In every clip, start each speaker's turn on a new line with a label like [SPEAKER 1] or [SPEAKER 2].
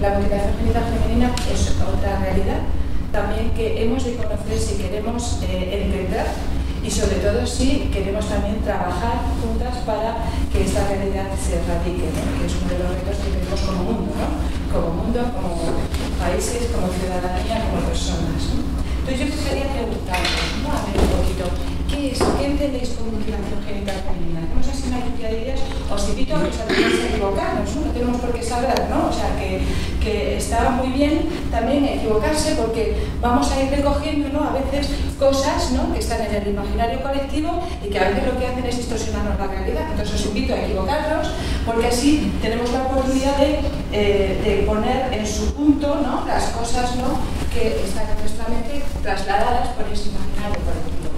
[SPEAKER 1] La mutilación genital femenina es otra realidad también que hemos de conocer si queremos entender y sobre todo si queremos también trabajar juntas para que esta realidad se erradique, ¿no? Que es uno de los retos que tenemos como mundo, ¿no? Como mundo, como países, como ciudadanía, como personas, ¿no? Entonces yo empezaría preguntando, ¿no? A ver un poquito, ¿qué entendéis por mutilación genital femenina? Tenemos así una lluvia de ideas, os invito a que os atreváis a equivocarnos, ¿no? No tenemos por qué saber, ¿no? O sea, que está muy bien también equivocarse porque vamos a ir recogiendo, ¿no? A veces cosas, ¿no? Que están en el imaginario colectivo y que a veces lo que hacen es distorsionarnos la realidad. Entonces os invito a equivocarnos porque así tenemos la oportunidad de poner en su punto, ¿no? Las cosas, ¿no? Que están en nuestra mente trasladadas por ese imaginario colectivo.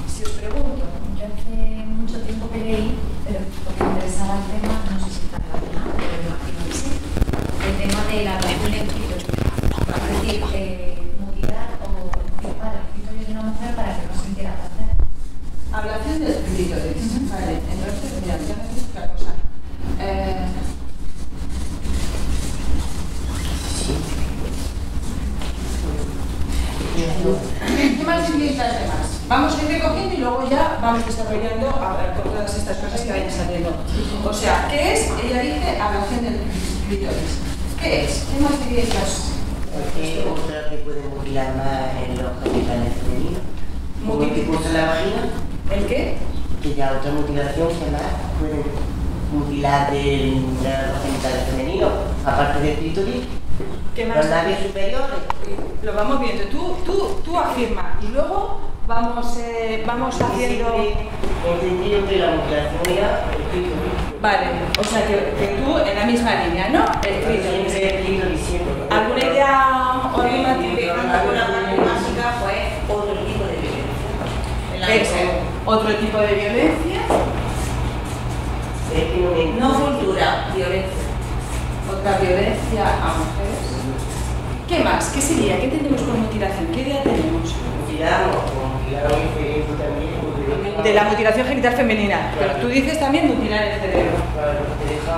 [SPEAKER 1] Si os pregunto,
[SPEAKER 2] yo hace mucho tiempo que leí, pero porque me interesaba el tema, no sé si está relacionado, pero me imagino que sí, el tema de la relación entre clítoris. Es decir, mutilar o ocupar el clítoris de una mujer para que no sintiera placer.
[SPEAKER 1] Ablación del clítoris. Vale, entonces, mira, ya me dices otra cosa. ¿Qué más utilizas de más? Vamos a ir recogiendo y luego ya vamos desarrollando con todas estas cosas que vayan saliendo. O sea, ¿qué es? Ella dice ablación del clítoris. ¿Qué es? ¿Qué más utilizas?
[SPEAKER 3] ¿Qué otra que puede mutilar más en los genitales femeninos? ¿Como el tipo de la vagina?
[SPEAKER 1] ¿El qué?
[SPEAKER 3] Que ya otra mutilación que más pueden mutilar de los genitales femeninos, aparte del clítoris.
[SPEAKER 1] ¿Qué más?
[SPEAKER 3] Los labios superiores.
[SPEAKER 1] Lo vamos viendo. Tú afirma y luego vamos haciendo.
[SPEAKER 3] He entendido que la mutilación era el clítoris.
[SPEAKER 1] Vale, o sea que tú en la misma línea, ¿no? El clítoris.
[SPEAKER 3] El clítoris siempre.
[SPEAKER 1] ¿Alguna idea o alguna
[SPEAKER 3] Alguna parte básica fue otro tipo de violencia.
[SPEAKER 1] Otro tipo de violencia.
[SPEAKER 3] No cultura, violencia.
[SPEAKER 1] Otra violencia a mujeres. ¿Qué más? ¿Qué sería? ¿Qué entendemos por mutilación? ¿Qué idea tenemos?
[SPEAKER 3] Mutilaron el cerebro también.
[SPEAKER 1] De la mutilación genital femenina. Pero tú dices también mutilar el cerebro.
[SPEAKER 3] Claro, te deja.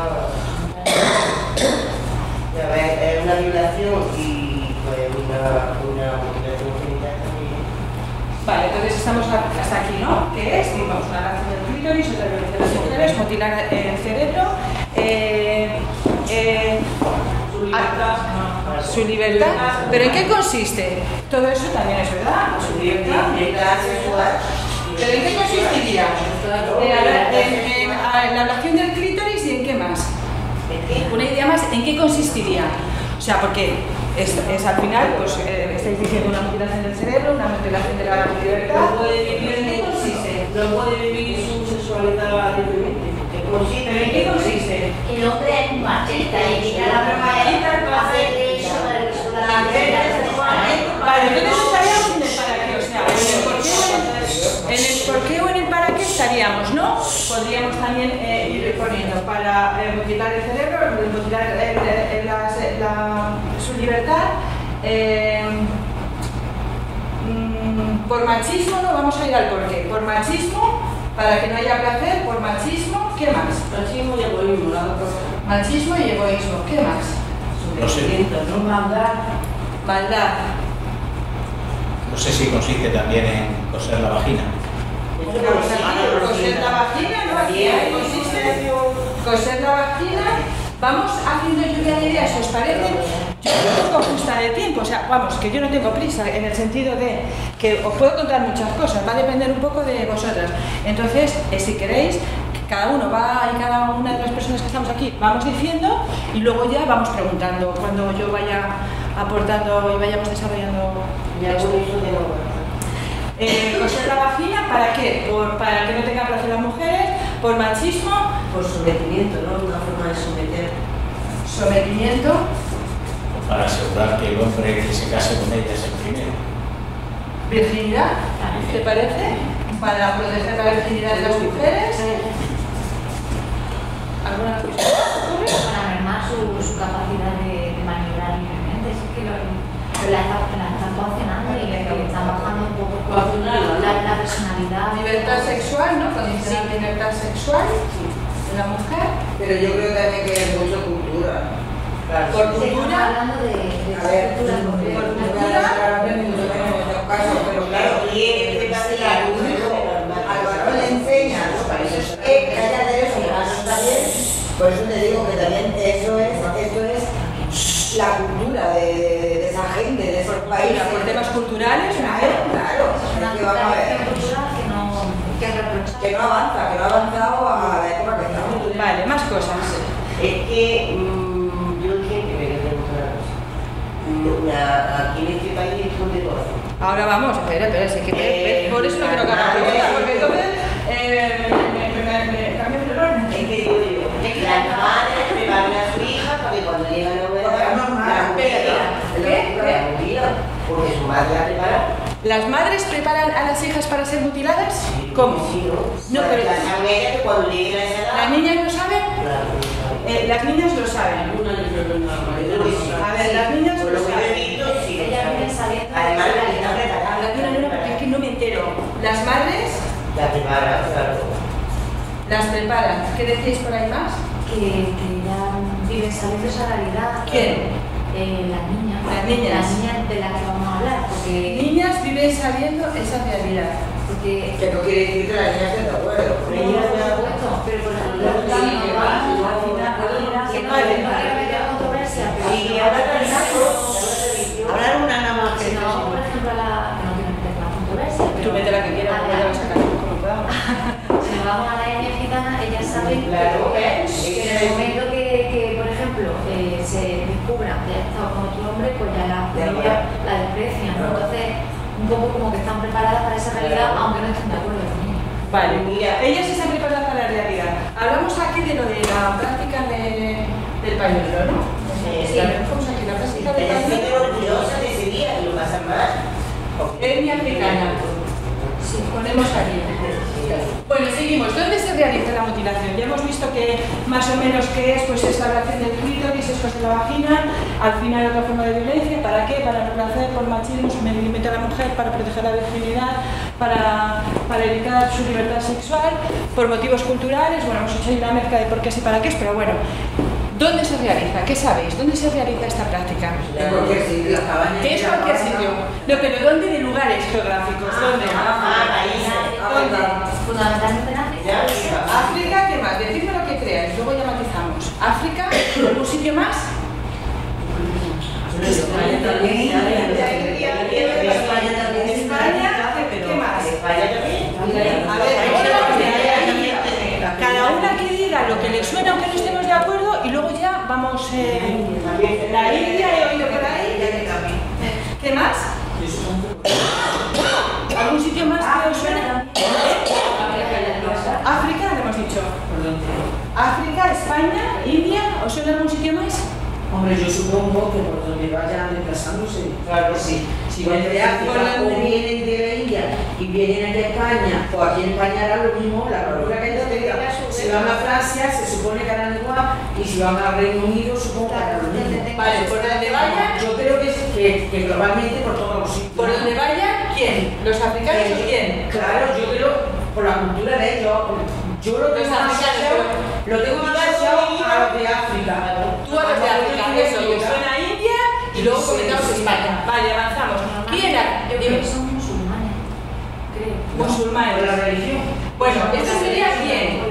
[SPEAKER 3] Ya ves, es una violación y pues una mutilación genital también.
[SPEAKER 1] Vale, entonces estamos hasta aquí, ¿no? ¿Qué es? Vamos, una ablación del clítoris, otra violencia de las mujeres, mutilar el cerebro. Su libertad. ¿Pero en qué consiste? Todo eso también es verdad. Su libertad sexual. ¿Pero en qué consistiría? En la ablación del clítoris y en qué más. Una idea más, ¿en qué consistiría? O sea, porque es al final, pues estáis diciendo una mutilación del cerebro, una mutilación de la libertad. ¿Pero en qué consiste?
[SPEAKER 3] No puede vivir su sexualidad libremente.
[SPEAKER 1] ¿Pero en qué consiste?
[SPEAKER 4] El hombre es un machista y la permanente va a hacer eso para que se la
[SPEAKER 1] Vale, entonces estaríamos en el para qué, o sea, en el por qué o en el para qué estaríamos, ¿no? Podríamos también ir poniendo para mutilar el cerebro, mutilar su libertad. Por machismo no vamos a ir al por qué. Por machismo, para que no haya placer, por machismo, ¿qué más?
[SPEAKER 3] Machismo y egoísmo, las dos cosas.
[SPEAKER 1] Machismo y egoísmo, ¿qué más?
[SPEAKER 5] No sé.
[SPEAKER 3] No maldad.
[SPEAKER 1] Maldad.
[SPEAKER 5] No sé si consiste también en coser la vagina.
[SPEAKER 1] Coser la vagina, ¿no? Aquí consiste coser la vagina. Vamos haciendo lluvia de ideas, ¿os parece? Yo no tengo justa de tiempo, o sea, vamos, que yo no tengo prisa, en el sentido de que os puedo contar muchas cosas, va a depender un poco de vosotras. Entonces, si queréis, cada uno va y cada una de las personas que estamos aquí vamos diciendo y luego ya vamos preguntando cuando yo vaya aportando y vayamos desarrollando esto. Coser la vagina, ¿para qué? Para que no tenga placer las mujeres, por machismo,
[SPEAKER 3] Por sometimiento, ¿no? Una forma de someter.
[SPEAKER 1] sometimiento,
[SPEAKER 5] Para asegurar que el hombre que se case con ella es el primero.
[SPEAKER 1] virginidad, ¿te parece? Para proteger la virginidad de las mujeres. ¿Alguna cosa?
[SPEAKER 2] Para mermar su capacidad de maniobrar libremente. Es que la están coaccionando y le están bajando un poco la personalidad.
[SPEAKER 1] Libertad sexual, ¿no? Condicionar libertad sexual de la mujer.
[SPEAKER 6] Pero yo creo también que es mucha cultura.
[SPEAKER 1] Por
[SPEAKER 2] Seguimos
[SPEAKER 1] cultura,
[SPEAKER 2] hablando de
[SPEAKER 3] A ver,
[SPEAKER 2] cultura concreta.
[SPEAKER 3] por cultura, pero claro, y este pase la al varón le enseñan que haya derechos humanos también, por eso te digo que también esto es la cultura de esa gente, de esos países.
[SPEAKER 1] por temas culturales,
[SPEAKER 3] Claro,
[SPEAKER 2] Es una
[SPEAKER 3] es que vamos a ver.
[SPEAKER 2] cultural que reprochar.
[SPEAKER 3] Que no avanza, que no ha avanzado a la época que estamos.
[SPEAKER 1] Vale, más cosas.
[SPEAKER 3] Es que yo siempre me quedé una cosa. Aquí en este país es donde todo.
[SPEAKER 1] Ahora vamos, espera, es que por eso no quiero que haga preguntas, porque entonces me cambio el orden.
[SPEAKER 3] Es que digo yo, las madres preparan a su hija para que cuando llegan a una edad la mutilan, porque su madre la prepara.
[SPEAKER 1] ¿Las madres preparan a las hijas para ser mutiladas? ¿Cómo?
[SPEAKER 3] Sí, ¿no?
[SPEAKER 1] No, pero
[SPEAKER 3] Las saben ellas que cuando lleguen a esa edad.
[SPEAKER 1] ¿las niñas lo saben?
[SPEAKER 3] Claro,
[SPEAKER 1] Las niñas lo saben. A ver, las niñas
[SPEAKER 3] por
[SPEAKER 1] lo
[SPEAKER 3] lo que yo he
[SPEAKER 1] saben.
[SPEAKER 3] visto, sí.
[SPEAKER 2] Ellas vienen saliendo de
[SPEAKER 3] Además,
[SPEAKER 2] la
[SPEAKER 3] la que está preparada.
[SPEAKER 1] No, porque es que no me entero. Las madres
[SPEAKER 3] La prepara, claro.
[SPEAKER 1] las preparan. ¿Qué decís por ahí más?
[SPEAKER 2] que ya viven saliendo esa realidad.
[SPEAKER 1] ¿Quién?
[SPEAKER 2] Las niñas.
[SPEAKER 1] Las niñas.
[SPEAKER 2] Las niñas de las que vamos a hablar. Porque
[SPEAKER 1] Niñas viven sabiendo esa realidad.
[SPEAKER 2] porque
[SPEAKER 3] Que no quiere decir que las niñas estén de acuerdo.
[SPEAKER 2] por supuesto, pero por ejemplo, que no quiero meter controversia, pero
[SPEAKER 3] Y ahora hablar una nada más
[SPEAKER 2] si
[SPEAKER 3] que
[SPEAKER 2] nos vamos, por ejemplo, a la que no quiero meter la controversia,
[SPEAKER 1] Tú mete la que quieras,
[SPEAKER 2] a
[SPEAKER 1] voy a
[SPEAKER 2] la-
[SPEAKER 1] sacar como podamos.
[SPEAKER 2] si nos vamos a la etnia gitana, ellas saben
[SPEAKER 3] Claro,
[SPEAKER 2] que en el momento que, por ejemplo, se descubra que ha estado con otro hombre, pues ya la familia la desprecian, ¿no? Entonces, un poco como que están preparadas para esa realidad, aunque no estén de acuerdo con ella.
[SPEAKER 1] Vale,
[SPEAKER 3] Mira.
[SPEAKER 1] ellas están preparadas para la realidad. Hablamos aquí de lo de la práctica del pañuelo, ¿no?
[SPEAKER 2] Sí.
[SPEAKER 1] Vamos aquí, la práctica del
[SPEAKER 3] Ellas se
[SPEAKER 1] pañuelo.
[SPEAKER 3] sienten orgullosas de ese día y lo pasan mal.
[SPEAKER 1] Etnia africana. Sí, ponemos aquí. Bueno, seguimos. ¿Dónde se realiza la mutilación? Ya hemos visto que más o menos qué es, pues es la ablación del clítoris, es de la vagina, al final otra forma de violencia. ¿Para qué? Para no placer, por machismo, sometimiento a la mujer, para proteger la virginidad, para evitar su libertad sexual, por motivos culturales. Bueno, hemos hecho ahí una mezcla de por qué y para qué, pero bueno. ¿Dónde se realiza? ¿Qué sabéis? ¿Dónde se realiza esta práctica?
[SPEAKER 3] En cualquier sitio.
[SPEAKER 1] ¿Qué es cualquier sitio? No, pero ¿dónde? De lugares geográficos. ¿Dónde?
[SPEAKER 3] países.
[SPEAKER 2] Fundamentalmente en África.
[SPEAKER 1] África, ¿qué más? Decidme lo que creáis, luego ya matizamos. África, ¿algún sitio más? España, ¿qué más?
[SPEAKER 3] España también.
[SPEAKER 1] A ver, cada una que diga lo que le suena aunque no estemos de acuerdo y luego ya vamos... la India he oído por ahí. ¿Qué más? ¿Algún sitio más que os suena? África, le hemos dicho. África, España, India, ¿os suena algún sitio más?
[SPEAKER 6] Hombre, yo supongo que por donde vayan desplazándose.
[SPEAKER 3] Claro, sí.
[SPEAKER 6] Si vienen de África o vienen de la India y vienen aquí a España, o aquí en España hará lo mismo, la cultura que ellos tengan. Si van a Francia, se supone que harán igual, y si van al Reino Unido, supongo que harán lo mismo.
[SPEAKER 1] Vale, por donde vayan,
[SPEAKER 6] Yo creo que globalmente por todos los sitios.
[SPEAKER 1] por donde vayan, ¿quién? ¿Los africanos o quién?
[SPEAKER 6] Claro, yo creo, por la cultura de ellos, yo lo
[SPEAKER 1] Los
[SPEAKER 6] tengo más
[SPEAKER 1] africanos,
[SPEAKER 6] asociado a los de África.
[SPEAKER 1] Tú a los de África, eso, que suena a India y luego comentamos España. Vale, avanzamos. ¿Quién era?
[SPEAKER 2] Yo creo
[SPEAKER 1] Dime.
[SPEAKER 2] que son musulmanes, creo.
[SPEAKER 6] Por
[SPEAKER 1] Musulmanes.
[SPEAKER 6] la religión.
[SPEAKER 1] Bueno, ¿esto sería quién?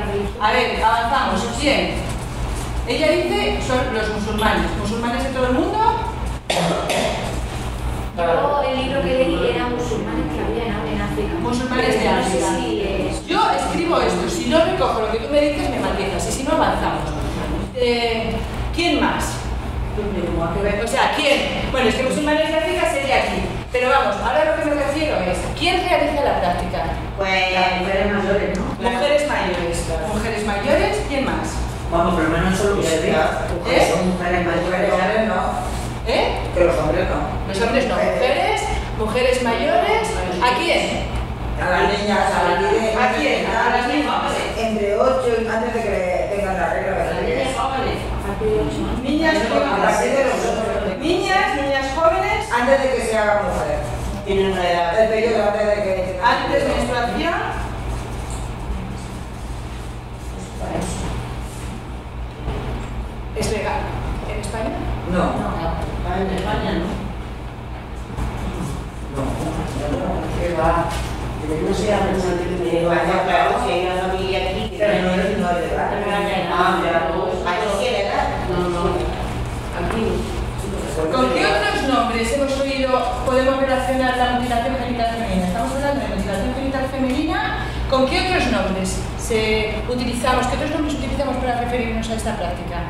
[SPEAKER 1] A ver, avanzamos. ¿Quién? Ella dice son los musulmanes. ¿Musulmanes de todo el mundo?
[SPEAKER 2] Yo el libro que leí era musulmanes que había en África.
[SPEAKER 1] Musulmanes de
[SPEAKER 2] No sé
[SPEAKER 1] África.
[SPEAKER 2] si
[SPEAKER 1] Yo escribo esto. Si no recojo lo que tú me dices, me matizas. Y si no, avanzamos. ¿Quién más? O sea, ¿quién? Bueno, es que musulmanes de África sería aquí. Pero vamos, ahora lo que me refiero es, ¿quién realiza la práctica?
[SPEAKER 3] Pues
[SPEAKER 6] Las mujeres mayores, ¿no?
[SPEAKER 1] Mujeres mayores. Mujeres mayores, ¿quién más?
[SPEAKER 6] Vamos, pero menos solo que se ve.
[SPEAKER 1] ¿Eh?
[SPEAKER 6] Son mujeres mayores.
[SPEAKER 1] ¿Eh?
[SPEAKER 3] que los hombres no.
[SPEAKER 1] Los hombres no. Mujeres mayores. ¿A quién?
[SPEAKER 3] A las niñas, a las niñas.
[SPEAKER 1] ¿A quién? A las niñas.
[SPEAKER 3] Entre 8 y antes de que tengan la regla de la niña.
[SPEAKER 2] a partir de 8 años.
[SPEAKER 1] Niñas
[SPEAKER 3] A partir de los
[SPEAKER 1] jóvenes.
[SPEAKER 3] 8.
[SPEAKER 1] Niñas jóvenes.
[SPEAKER 3] Antes de que se haga mujer.
[SPEAKER 5] Tienen una edad.
[SPEAKER 3] El periodo antes de que
[SPEAKER 1] Antes de menstruación. Es legal. En España?
[SPEAKER 3] No.
[SPEAKER 6] En España no. ¿Qué va? No se llama
[SPEAKER 3] Claro, si hay una familia aquí, pero no es de edad. Aquí sí es de edad.
[SPEAKER 6] No. Aquí.
[SPEAKER 1] ¿Con qué otros nombres hemos oído podemos relacionar la mutilación genital femenina? Estamos hablando de mutilación genital femenina. ¿Con qué otros nombres utilizamos? ¿Qué otros nombres utilizamos para referirnos a esta práctica?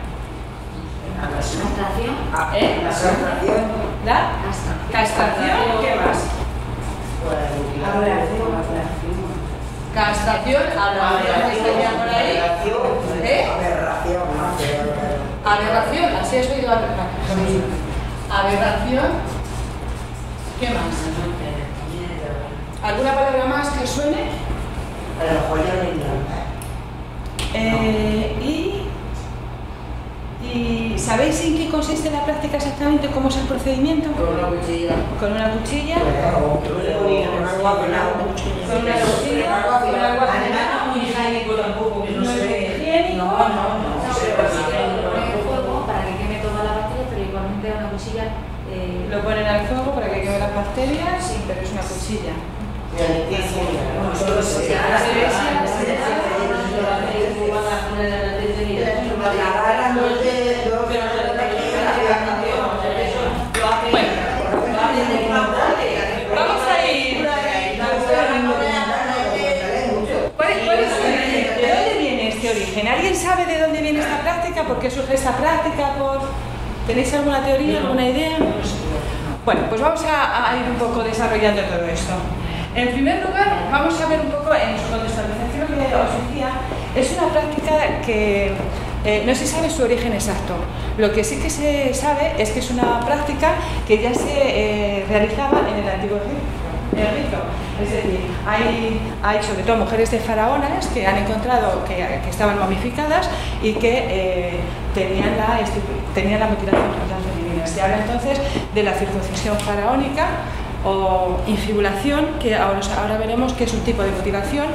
[SPEAKER 2] Castración.
[SPEAKER 1] ¿Eh?
[SPEAKER 3] La castración.
[SPEAKER 1] ¿La? Castración. ¿Qué más? Castración, aberración, por ahí. ¿Eh? Aberración, así has oído aberración. Aberración. ¿Qué más? ¿Alguna palabra más que suene?
[SPEAKER 3] A lo mejor ya no
[SPEAKER 1] ¿Y sabéis en qué consiste la práctica exactamente? ¿Cómo es el procedimiento?
[SPEAKER 6] Con una cuchilla.
[SPEAKER 1] Con una cuchilla.
[SPEAKER 3] Con agua pelada.
[SPEAKER 1] Con una cuchilla. Con agua pelada.
[SPEAKER 6] No es muy higiénico tampoco, que no se ve.
[SPEAKER 1] Higiénico.
[SPEAKER 6] No.
[SPEAKER 2] El fuego para que queme toda la bacteria, pero igualmente una cuchilla.
[SPEAKER 1] Lo ponen al fuego para que queme las bacterias, sí, pero es una cuchilla.
[SPEAKER 6] Solo se
[SPEAKER 1] Vamos a ir. ¿De dónde viene este origen? ¿Alguien sabe de dónde viene esta práctica? ¿Por qué surge esta práctica? ¿Tenéis alguna teoría, alguna idea? Bueno, pues vamos a ir un poco desarrollando todo esto. En primer lugar, vamos a ver un poco en su contextualización que os decía. Es una práctica que no se sabe su origen exacto. Lo que sí que se sabe es que es una práctica que ya se realizaba en el Antiguo Egipto. Es decir, hay sobre todo mujeres de faraonas que han encontrado que estaban momificadas y que tenían la mutilación genital femenina. Se habla entonces de la circuncisión faraónica o infibulación, que ahora veremos que es un tipo de mutilación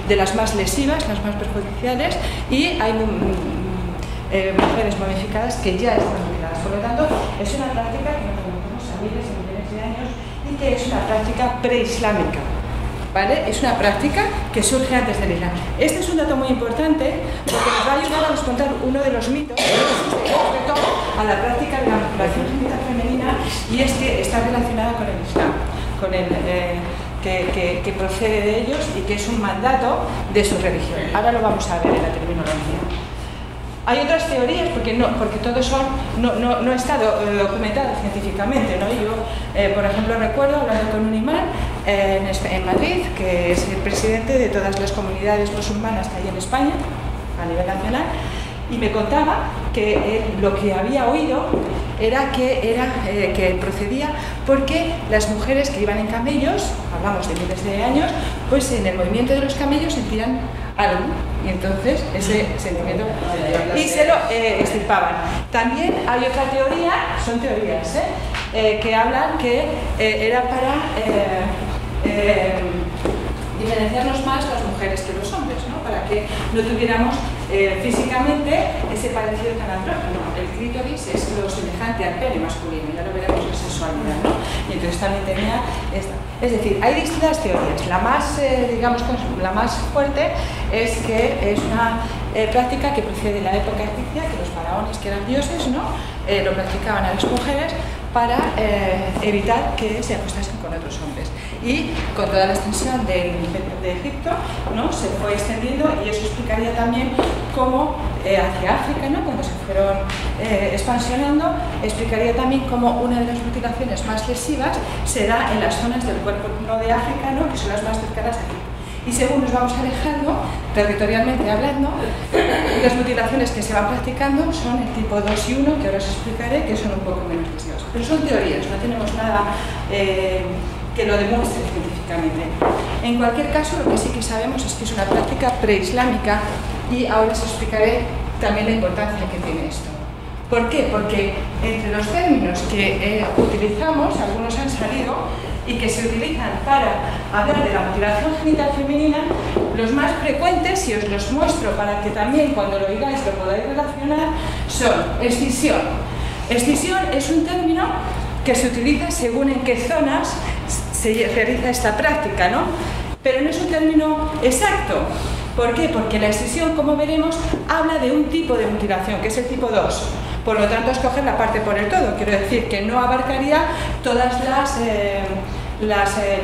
[SPEAKER 1] de las más lesivas, las más perjudiciales, y hay mujeres momificadas que ya están mutiladas. Por lo tanto, es una práctica que nos conocemos a miles y millones de años y que es una práctica preislámica. ¿Vale? Es una práctica que surge antes del Islam. Este es un dato muy importante porque nos va a ayudar a descontar uno de los mitos respecto a la práctica de la mutilación genital femenina, y es que está relacionada con el Islam, con el que procede de ellos y que es un mandato de su religión. Ahora lo vamos a ver en la terminología. Hay otras teorías, porque todos no ha estado documentado científicamente, ¿no? Yo, por ejemplo, recuerdo hablando con un imán en Madrid, que es el presidente de todas las comunidades musulmanas que hay en España, a nivel nacional, y me contaba que él lo que había oído era que procedía porque las mujeres que iban en camellos, hablamos de miles de años, pues en el movimiento de los camellos sentían algo, y entonces ese sentimiento y se lo extirpaban. También hay otra teoría, son teorías, que hablan que era para diferenciarnos más las mujeres que los hombres, ¿no? Para que no tuviéramos físicamente ese parecido tan andrógeno. El clítoris es lo semejante al pene masculino, ya lo veremos la sexualidad, ¿no? Y entonces también tenía esta. Es decir, hay distintas teorías. La más, la más fuerte es que es una práctica que procede de la época egipcia, que los faraones, que eran dioses, ¿no? Lo practicaban a las mujeres para evitar que se acostasen con otros hombres. Y con toda la extensión del imperio de Egipto, ¿no? Se fue extendiendo, y eso explicaría también cómo hacia África, ¿no? Cuando se fueron expansionando, explicaría también cómo una de las mutilaciones más lesivas se da en las zonas del cuerpo no de África, ¿no? Que son las más cercanas a Egipto. Y según nos vamos alejando, territorialmente hablando, las mutilaciones que se van practicando son el tipo 2 y 1, que ahora os explicaré, que son un poco menos lesivas. Pero son teorías, no tenemos nada que lo demuestre científicamente. En cualquier caso, lo que sí que sabemos es que es una práctica preislámica, y ahora os explicaré también la importancia que tiene esto. ¿Por qué? Porque entre los términos que utilizamos, algunos han salido y que se utilizan para hablar de la mutilación genital femenina, los más frecuentes, y os los muestro para que también cuando lo oigáis lo podáis relacionar, son escisión, Escisión es un término que se utiliza según en qué zonas se realiza esta práctica, ¿no? Pero no es un término exacto. ¿Por qué? Porque la escisión, como veremos, habla de un tipo de mutilación, que es el tipo 2. Por lo tanto, escoger la parte por el todo. Quiero decir que no abarcaría todas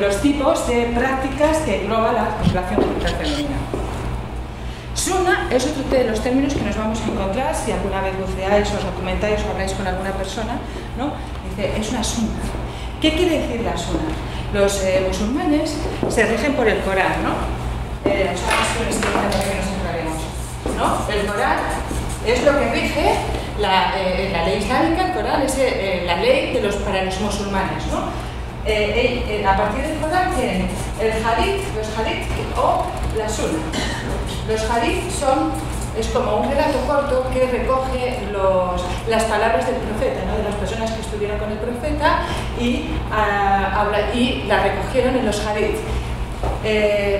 [SPEAKER 1] los tipos de prácticas que engloba la mutilación genital femenina. Suna es otro de los términos que nos vamos a encontrar si alguna vez buceáis o documentáis o habláis con alguna persona, ¿no? Dice, es una suna. ¿Qué quiere decir la suna? Los musulmanes se rigen por el Corán, ¿no? ¿No? El Corán es lo que rige la ley islámica. El Corán es la ley para los musulmanes, ¿no? A partir del Corán tienen el hadith, los hadith o la sunna. Los hadith es como un relato corto que recoge las palabras del profeta, ¿no? De las personas que estuvieron con el profeta y las recogieron en los hadith.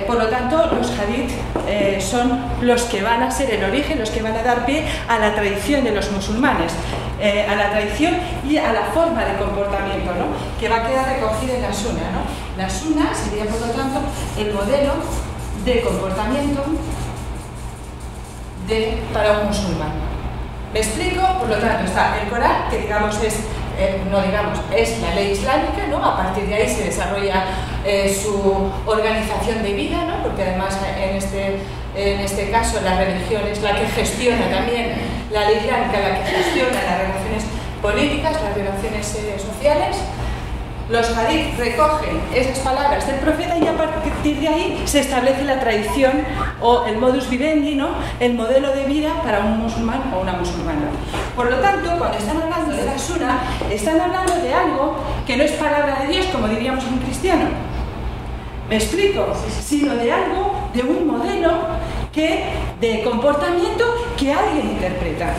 [SPEAKER 1] Por lo tanto, los hadith son los que van a ser el origen, los que van a dar pie a la tradición de los musulmanes, a la tradición y a la forma de comportamiento, ¿no? Que va a quedar recogida en la sunna, ¿no? La sunna sería, por lo tanto, el modelo de comportamiento para un musulmán. ¿Me explico? Por lo tanto, está el Corán, que digamos es la ley islámica, ¿no? A partir de ahí se desarrolla su organización de vida, ¿no? Porque además en este caso la religión es la que gestiona también, la ley islámica la que gestiona las relaciones políticas, las relaciones sociales. Los hadith recogen esas palabras del profeta y a partir de ahí se establece la tradición o el modus vivendi, ¿no? El modelo de vida para un musulmán o una musulmana. Por lo tanto, cuando están hablando de la sunna, están hablando de algo que no es palabra de Dios, como diríamos un cristiano. ¿Me explico? Sino de algo, de un modelo de comportamiento que alguien interpreta.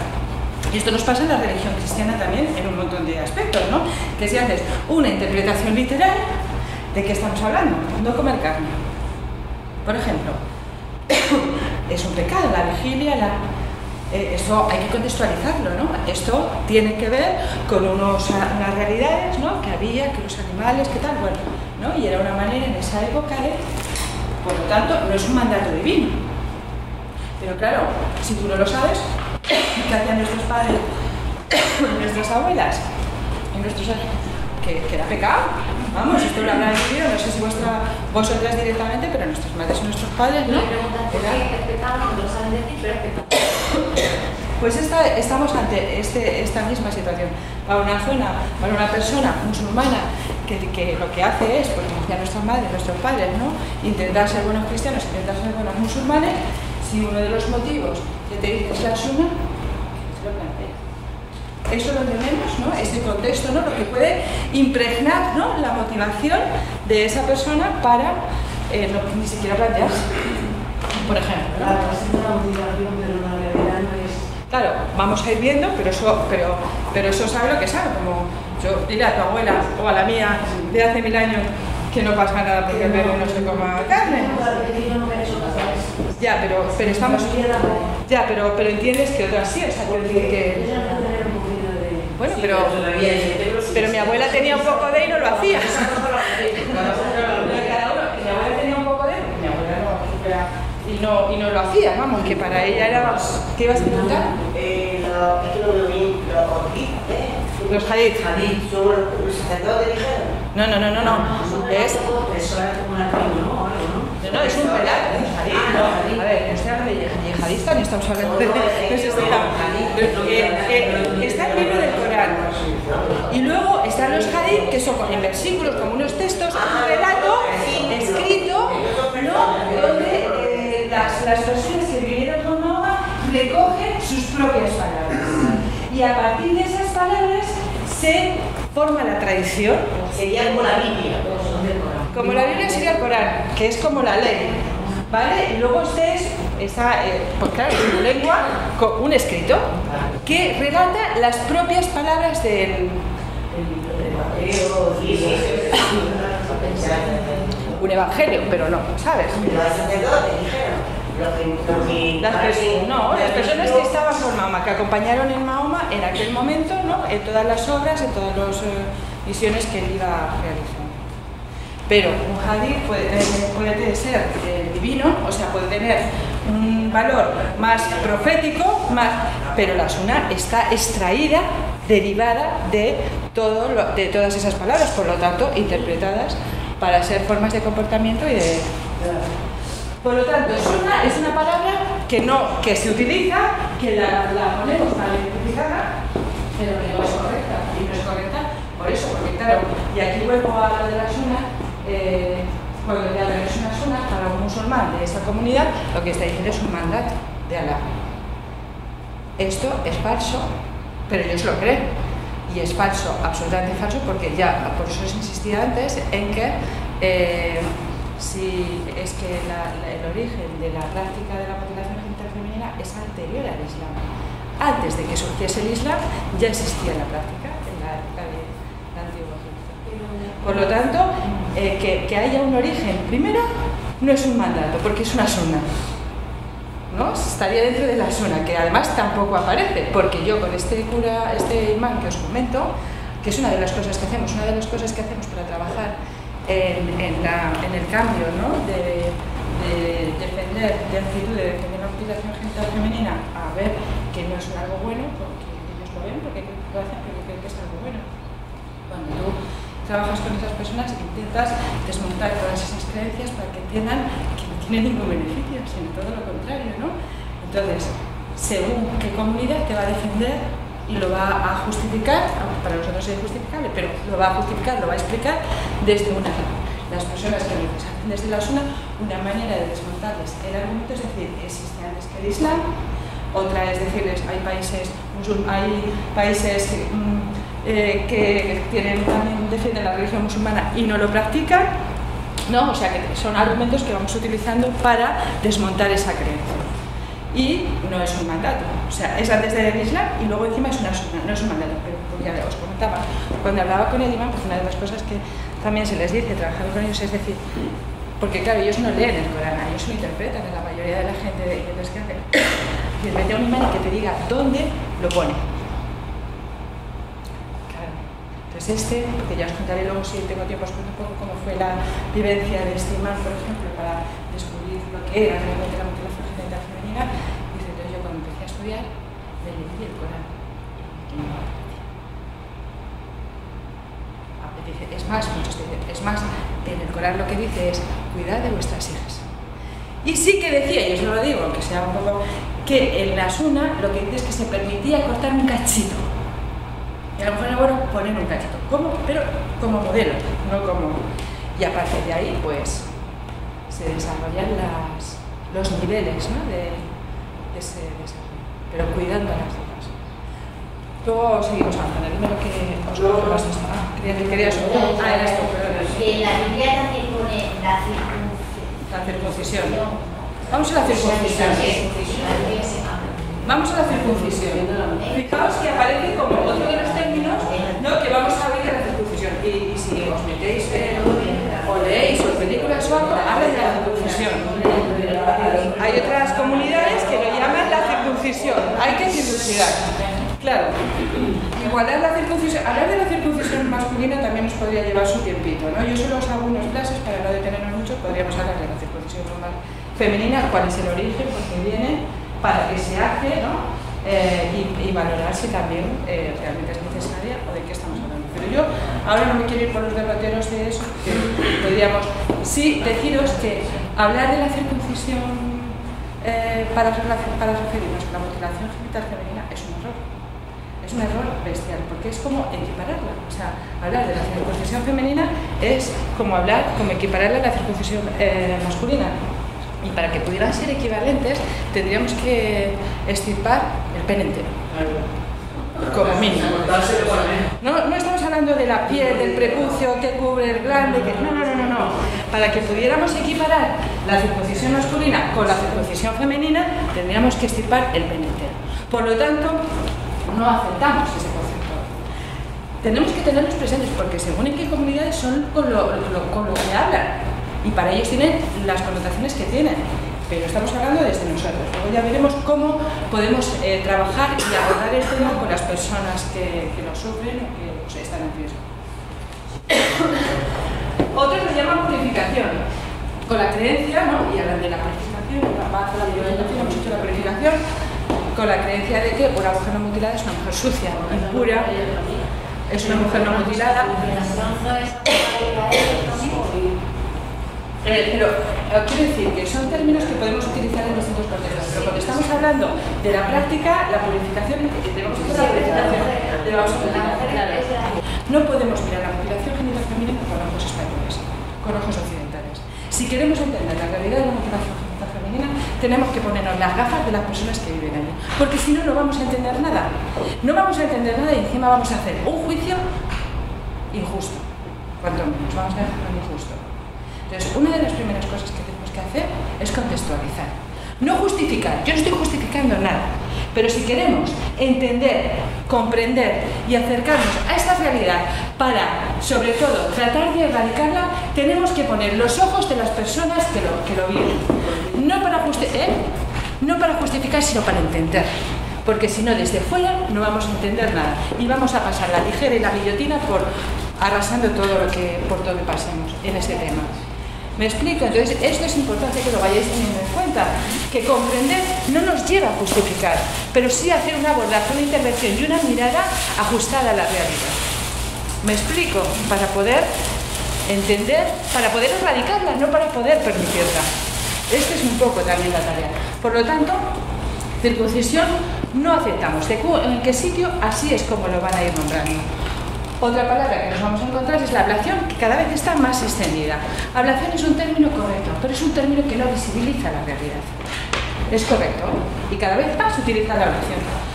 [SPEAKER 1] Y esto nos pasa en la religión cristiana también en un montón de aspectos, ¿no? Que si haces una interpretación literal, ¿de qué estamos hablando? No comer carne. Por ejemplo, es un pecado, la vigilia, eso hay que contextualizarlo, ¿no? Esto tiene que ver con unas realidades, ¿no? Que había, que los animales, que tal, bueno, ¿no? Y era una manera en esa época por lo tanto, no es un mandato divino. Pero claro, si tú no lo sabes, ¿qué hacían nuestros padres, nuestras abuelas y que era pecado? Vamos, esto lo habrán vivido, no sé si vosotras directamente, pero nuestras madres y nuestros padres, ¿no? Pues estamos ante esta misma situación. Para una persona musulmana que lo que hace es, pues como hacían nuestras madres, nuestros padres, ¿no? Intentar ser buenos cristianos, intentar ser buenos musulmanes. Si uno de los motivos que te dice es la sunna, se lo plantea. Eso lo tenemos, ¿no? Este contexto, ¿no? Lo que puede impregnar, ¿no? La motivación de esa persona para ni siquiera plantearse. Por ejemplo, ¿no? Claro, vamos a ir viendo, pero eso sabe lo que sabe. Como yo diré a tu abuela o a la mía de hace 1000 años que no pasa nada porque el bebé no se coma carne. Ya, pero estamos... Ya, pero entiendes que otras sí, o sea, quiero decir que... Bueno, pero mi abuela tenía un poco de y no lo hacía. Mi abuela tenía un poco de mi abuela no lo hacía, vamos, que para ella era... ¿Qué ibas a preguntar?
[SPEAKER 3] Es que lo veo bien,
[SPEAKER 1] los hadith.
[SPEAKER 3] ¿Los sacerdotes dijeron?
[SPEAKER 1] No.
[SPEAKER 6] Eso era como una tribu, ¿no?
[SPEAKER 1] No, es un pedazo de hadith. A ver, no estoy hablando de yihadista ni estamos hablando de está el libro del Corán. Y luego están los hadith, que son en versículos, como unos textos, un relato escrito, ¿no? Donde las personas que vivieron con Mahoma recogen sus propias palabras. Y a partir de esas palabras se forma la tradición.
[SPEAKER 3] Sería como la Biblia.
[SPEAKER 1] Como la Biblia sería el Corán, que es como la ley, ¿vale? Y luego está pues claro, en su lengua, un escrito que relata las propias palabras del... Un evangelio, pero no, ¿sabes?
[SPEAKER 3] Los sacerdotes dijeron.
[SPEAKER 1] Las personas que estaban con Mahoma, que acompañaron en Mahoma en aquel momento, ¿no? En todas las obras, en todas las misiones que él iba realizando. Pero un hadith puede ser divino, o sea, puede tener un valor más profético, pero la sunna está extraída, derivada de todas esas palabras, por lo tanto, interpretadas para ser formas de comportamiento y de... Por lo tanto, sunna es una palabra que se utiliza, que la ponemos mal identificada, pero que no es correcta. Y no es correcta por eso, porque claro, y aquí vuelvo a lo de la sunna, cuando te hablan de una sunna, para un musulmán de esta comunidad, lo que está diciendo es un mandato de Alá. Esto es falso, pero ellos lo creen. Y es falso, absolutamente falso, porque ya, por eso os insistía antes en que si es que el origen de la práctica de la mutilación genital femenina es anterior al Islam. Antes de que surgiese el Islam ya existía la práctica en la época de la antigua Egipto. Por lo tanto, que haya un origen primero no es un mandato, porque es una sunna, ¿no? Estaría dentro de la sunna, que además tampoco aparece, porque yo con este imán que os comento, que es una de las cosas que hacemos, para trabajar en el cambio, ¿no? de defender, de actitud de defender la mutilación genital femenina, a ver que no es algo bueno, porque ellos lo ven, porque lo hacen, porque creen que es algo bueno. Cuando tú trabajas con esas personas, intentas desmontar todas esas creencias para que entiendan que no tiene ningún beneficio, sino todo lo contrario, ¿no? Entonces, según qué comunidad te va a defender y lo va a justificar, aunque para nosotros es injustificable, pero lo va a justificar, lo va a explicar desde una rama. Las personas que lo hacen desde la sunna, una manera de desmontarles el argumento es decir, existe antes que el Islam, otra es decirles, hay países que tienen, también defienden la religión musulmana y no lo practican, ¿no? O sea que son argumentos que vamos utilizando para desmontar esa creencia. Y no es un mandato, o sea, es antes del Islam y luego encima es una sunna, no es un mandato, pero ya os comentaba, cuando hablaba con el imán, pues una de las cosas que también se les dice, trabajando con ellos, es decir, porque claro, ellos no leen el Corán, ellos lo interpretan, la mayoría de la gente, entonces ¿qué hacen? Y mete a un imán y que te diga dónde lo pone. Claro, entonces porque ya os contaré luego si tengo tiempo, os cuento un poco cómo fue la vivencia de este imán, por ejemplo, para descubrir lo que era realmente la mutilación genital femenina. Dice, entonces yo cuando empecé a estudiar, le leí el Corán. Dice, es más, en el Corán lo que dice es, cuidad de vuestras hijas. Y sí que decía, y os lo digo, aunque sea un poco, que en la sunna lo que dice es que se permitía cortar un cachito. Y a lo mejor era bueno poner un cachito, pero como modelo, no como... Y a partir de ahí, pues, se desarrollan los niveles, ¿no? de ese desarrollo, pero cuidando a las hijas. Luego seguimos avanzando, dime lo que os lo más esto. Querías era esto, perdón.
[SPEAKER 4] En la Biblia también pone
[SPEAKER 1] la circuncisión. Vamos a la circuncisión. Vamos a la circuncisión. Fijaos que aparece como otro de los términos, ¿no? Que vamos a ver de la circuncisión. Y si os metéis o leéis o películas o algo, hablan de la circuncisión. Hay otras comunidades que lo llaman la circuncisión. Hay que circuncidar. Claro, igualar la circuncisión, hablar de la circuncisión masculina también nos podría llevar su tiempito, ¿no? Yo solo os hago unos clases para no detenernos mucho, podríamos hablar de la circuncisión femenina, cuál es el origen, por qué viene, para qué se hace, ¿no? Y valorar si también realmente es necesaria o de qué estamos hablando. Pero yo ahora no me quiero ir por los derroteros de eso, que podríamos sí deciros que hablar de la circuncisión para referirnos a la mutilación genital femenina es un error. Es un error bestial, porque es como equipararla. O sea, hablar de la circuncisión femenina es como equipararla a la circuncisión masculina. Y para que pudieran ser equivalentes, tendríamos que extirpar el pene entero. Como mínimo. No estamos hablando de la piel, del prepucio que cubre el glande, no. Para que pudiéramos equiparar la circuncisión masculina con la circuncisión femenina, tendríamos que extirpar el pene entero. Por lo tanto, no aceptamos ese concepto. Tenemos que tenerlos presentes porque según en qué comunidades son con lo que hablan y para ellos tienen las connotaciones que tienen. pero estamos hablando desde nosotros. Luego ya veremos cómo podemos trabajar y abordar el tema con las personas que lo sufren o que están en riesgo. Otros lo llaman purificación, con la creencia, ¿no? Y hablan de la purificación, la violentación, hemos hecho la purificación, con la creencia de que una mujer no mutilada es una mujer sucia, impura, es una mujer no mutilada. Pero quiero decir que son términos que podemos utilizar en distintos contextos, pero cuando estamos hablando de la práctica, la purificación, debemos hacer la purificación, debemos utilizar. No podemos mirar la mutilación genital femenina con ojos españoles, con ojos occidentales. Si queremos entender la realidad de la mutilación genital femenina, tenemos que ponernos las gafas de las personas que viven allí, porque si no, no vamos a entender nada. No vamos a entender nada y encima vamos a hacer un juicio injusto, cuanto menos, vamos a hacerlo injusto. Entonces, una de las primeras cosas que tenemos que hacer es contextualizar. No justificar, yo no estoy justificando nada, pero si queremos entender, comprender y acercarnos a esta realidad para, sobre todo, tratar de erradicarla, tenemos que poner los ojos de las personas que lo viven. No para justificar, sino para entender. Porque si no, desde fuera no vamos a entender nada y vamos a pasar la tijera y la guillotina por arrasando por todo lo que pasemos en ese tema. ¿Me explico? Entonces, esto es importante que lo vayáis teniendo en cuenta, que comprender no nos lleva a justificar, pero sí a hacer un abordaje, una intervención y una mirada ajustada a la realidad. ¿Me explico? Para poder entender, para poder erradicarla, no para poder permitirla. Esta es un poco también la tarea. Por lo tanto, circuncisión no aceptamos. ¿En qué sitio? Así es como lo van a ir nombrando. Otra palabra que nos vamos a encontrar es la ablación, que cada vez está más extendida. Ablación es un término correcto, pero es un término que no visibiliza la realidad. Es correcto, ¿eh? Y cada vez más se utiliza la ablación.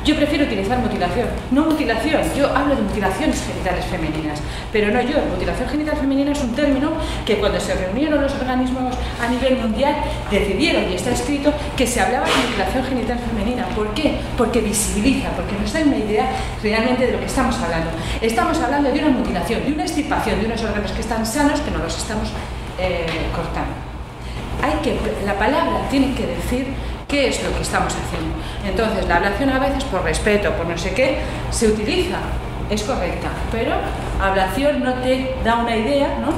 [SPEAKER 1] Yo prefiero utilizar mutilación, no mutilación. Yo hablo de mutilaciones genitales femeninas, pero no yo. Mutilación genital femenina es un término que cuando se reunieron los organismos a nivel mundial decidieron, y está escrito, que se hablaba de mutilación genital femenina. ¿Por qué? Porque visibiliza, porque nos da una idea realmente de lo que estamos hablando. Estamos hablando de una mutilación, de una extirpación de unos órganos que están sanos, que no los estamos cortando. La palabra tiene que decir qué es lo que estamos haciendo. Entonces, la ablación a veces, por respeto, por no sé qué, se utiliza, es correcta, pero ablación no te da una idea, ¿no?,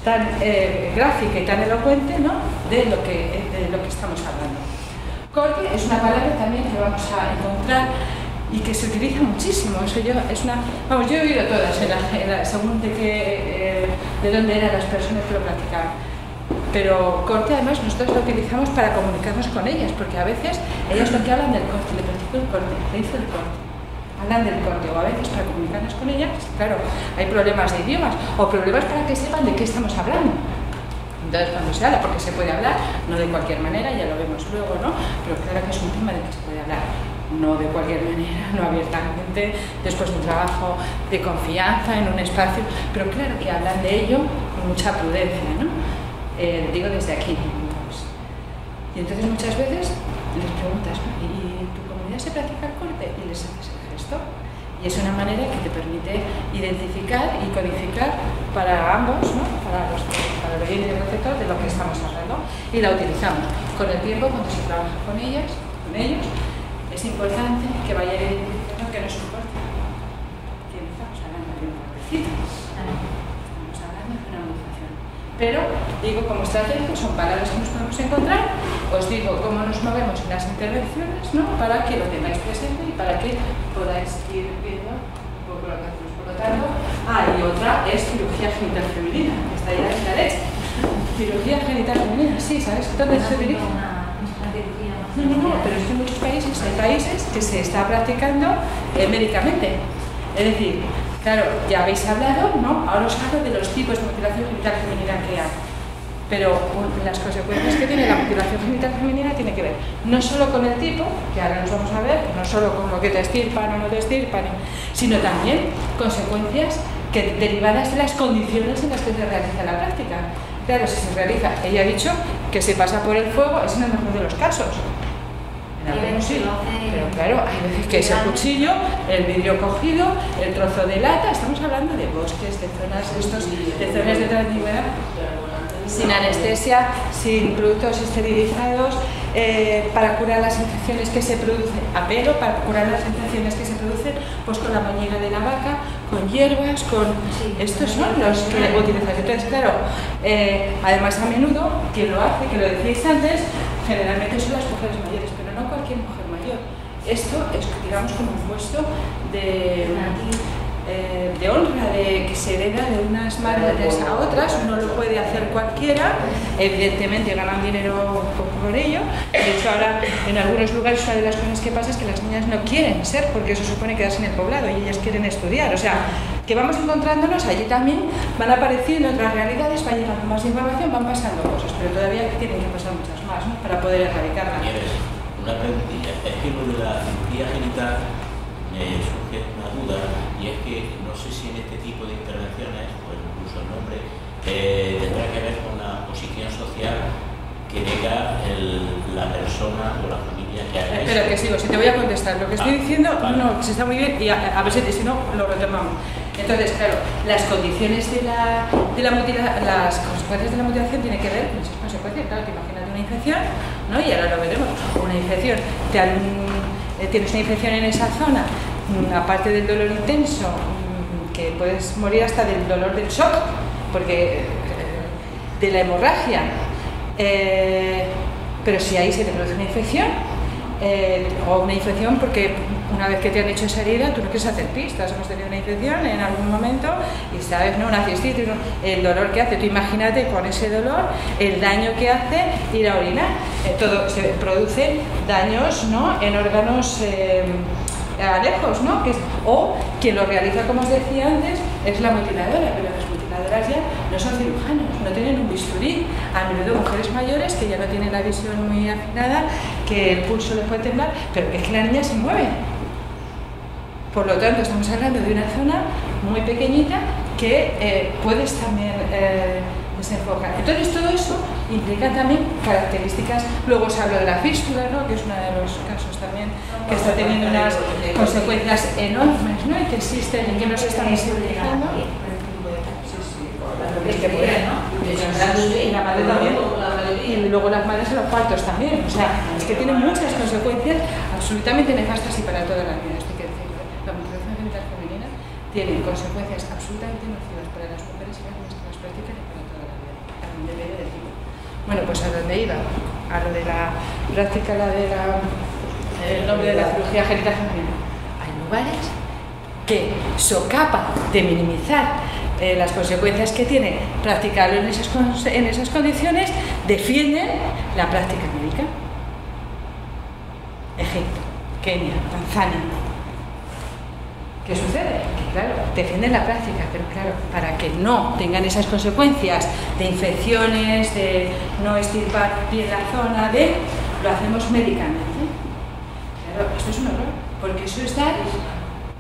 [SPEAKER 1] tan gráfica y tan elocuente, ¿no?, de lo que estamos hablando. Corte es una palabra también que vamos a encontrar y que se utiliza muchísimo. Eso yo he oído todas, según de dónde eran las personas que lo practicaban. Pero corte, además, nosotros lo utilizamos para comunicarnos con ellas, porque a veces ellas lo que hablan del corte, le practico el corte, le hizo el corte. Hablan del corte, o a veces para comunicarnos con ellas, claro, hay problemas de idiomas, o problemas para que sepan de qué estamos hablando. Entonces, cuando se habla, porque se puede hablar, no de cualquier manera, ya lo vemos luego, ¿no? Pero claro que es un tema de que se puede hablar, no de cualquier manera, no abiertamente, después de un trabajo de confianza en un espacio, pero claro que hablan de ello con mucha prudencia, ¿no? Digo desde aquí. Y entonces muchas veces les preguntas, ¿y en tu comunidad se practica el corte? Y les haces el gesto. Y es una manera que te permite identificar y codificar para ambos, ¿no?, para el oyente y el receptor, de lo que estamos hablando. Y la utilizamos. Con el tiempo, cuando se trabaja con ellos, es importante que vayan identificando que no es un corte. Que no estamos hablando de un cortecito. Estamos hablando de una modificación. Pero, digo, como estrategia, son palabras que nos podemos encontrar, os digo cómo nos movemos en las intervenciones, ¿no?, para que lo tengáis presente y para que podáis ir viendo un poco lo que hacemos. Por lo tanto, y otra es cirugía genital femenina, que está ya en la leche. Cirugía genital femenina, sí, ¿sabes dónde se dirige? No, pero es que en muchos países hay países que se está practicando médicamente. Es decir, claro, ya habéis hablado, ¿no? Ahora os hablo de los tipos de mutilación genital femenina que hay. Pero las consecuencias que tiene la mutilación genital femenina tiene que ver no solo con el tipo, que ahora nos vamos a ver, no solo con lo que te extirpan o no te extirpan, sino también consecuencias derivadas de las condiciones en las que se realiza la práctica. Claro, si se realiza, ella ha dicho que se pasa por el fuego, es en el mejor de los casos. En algunos sí, pero claro, hay veces que es el cuchillo, el vidrio cogido, el trozo de lata, estamos hablando de bosques, de zonas de transnivela. sin anestesia, sin productos esterilizados, para curar las infecciones que se producen, apelo para curar las infecciones que se producen, pues con la moñiga de la vaca, con hierbas, con... Estos son los que utilizan. Entonces, claro, además a menudo, quien lo hace, que lo decíais antes, generalmente son las mujeres mayores, pero no cualquier mujer mayor. Esto es, digamos, como un puesto de honra, que se hereda de unas madres a otras, no lo puede hacer cualquiera, evidentemente ganan dinero por ello. De hecho, ahora en algunos lugares una de las cosas que pasa es que las niñas no quieren ser, porque eso supone quedarse en el poblado y ellas quieren estudiar. O sea, que vamos encontrándonos, allí también van apareciendo otras realidades, va llegando más información, van pasando cosas, pero todavía tienen que pasar muchas más, ¿no?, para poder erradicarla.
[SPEAKER 5] Una preguntilla, es que lo de la cirugía genital me surge una duda, y es que no sé si en este tipo de intervenciones, o incluso el nombre, tendrá que ver con la posición social que tenga la persona o la familia que haga eso.
[SPEAKER 1] Espera, que sigo, si te voy a contestar. Lo que estoy diciendo,
[SPEAKER 5] vale.
[SPEAKER 1] No, que se está muy bien, y a ver si no lo retomamos. Entonces, claro, las condiciones las consecuencias de la mutilación tienen que ver con esas consecuencias. Claro, te imaginas una infección, ¿no? Y ahora lo veremos, una infección, tienes una infección en esa zona, aparte del dolor intenso, que puedes morir hasta del dolor del shock, porque de la hemorragia, pero si ahí se te produce una infección, o una infección porque una vez que te han hecho esa herida, tú no quieres hacer pistas. Hemos tenido una infección en algún momento y sabes, ¿no?, una cistitis, ¿no?, el dolor que hace. Tú imagínate con ese dolor el daño que hace ir a orinar. Se producen daños, ¿no?, en órganos lejos, ¿no? O quien lo realiza, como os decía antes, es la mutiladora, pero las mutiladoras ya no son cirujanos, no tienen un bisturí. A menudo mujeres mayores que ya no tienen la visión muy afinada, que el pulso les puede temblar, pero que es que la niña se mueve. Por lo tanto, estamos hablando de una zona muy pequeñita que puedes también desenfocar. Entonces, todo eso implica también características. Luego os hablo de la fístula, ¿no?, que es uno de los casos también que está teniendo unas consecuencias enormes, ¿no?, y que existen y que nos están visibilizando. Y la madre también, y luego las madres en los partos también. O sea, es que tienen muchas consecuencias absolutamente nefastas y para toda la vida. Esto hay que decirlo. La mutilación genital femenina tiene consecuencias absolutamente nocivas para las mujeres y las que las practican y para toda la vida. Depende del tipo. Bueno, pues a dónde iba, a lo de la práctica, el nombre de la cirugía genital femenina. Hay lugares que socapan de minimizar las consecuencias que tiene practicarlo en esas condiciones, defienden la práctica médica. Egipto, Kenia, Tanzania. ¿Qué sucede? Que claro, defienden la práctica, pero claro, para que no tengan esas consecuencias de infecciones, de no estirpar bien la zona, lo hacemos médicamente. Claro, esto es un horror, porque eso es dar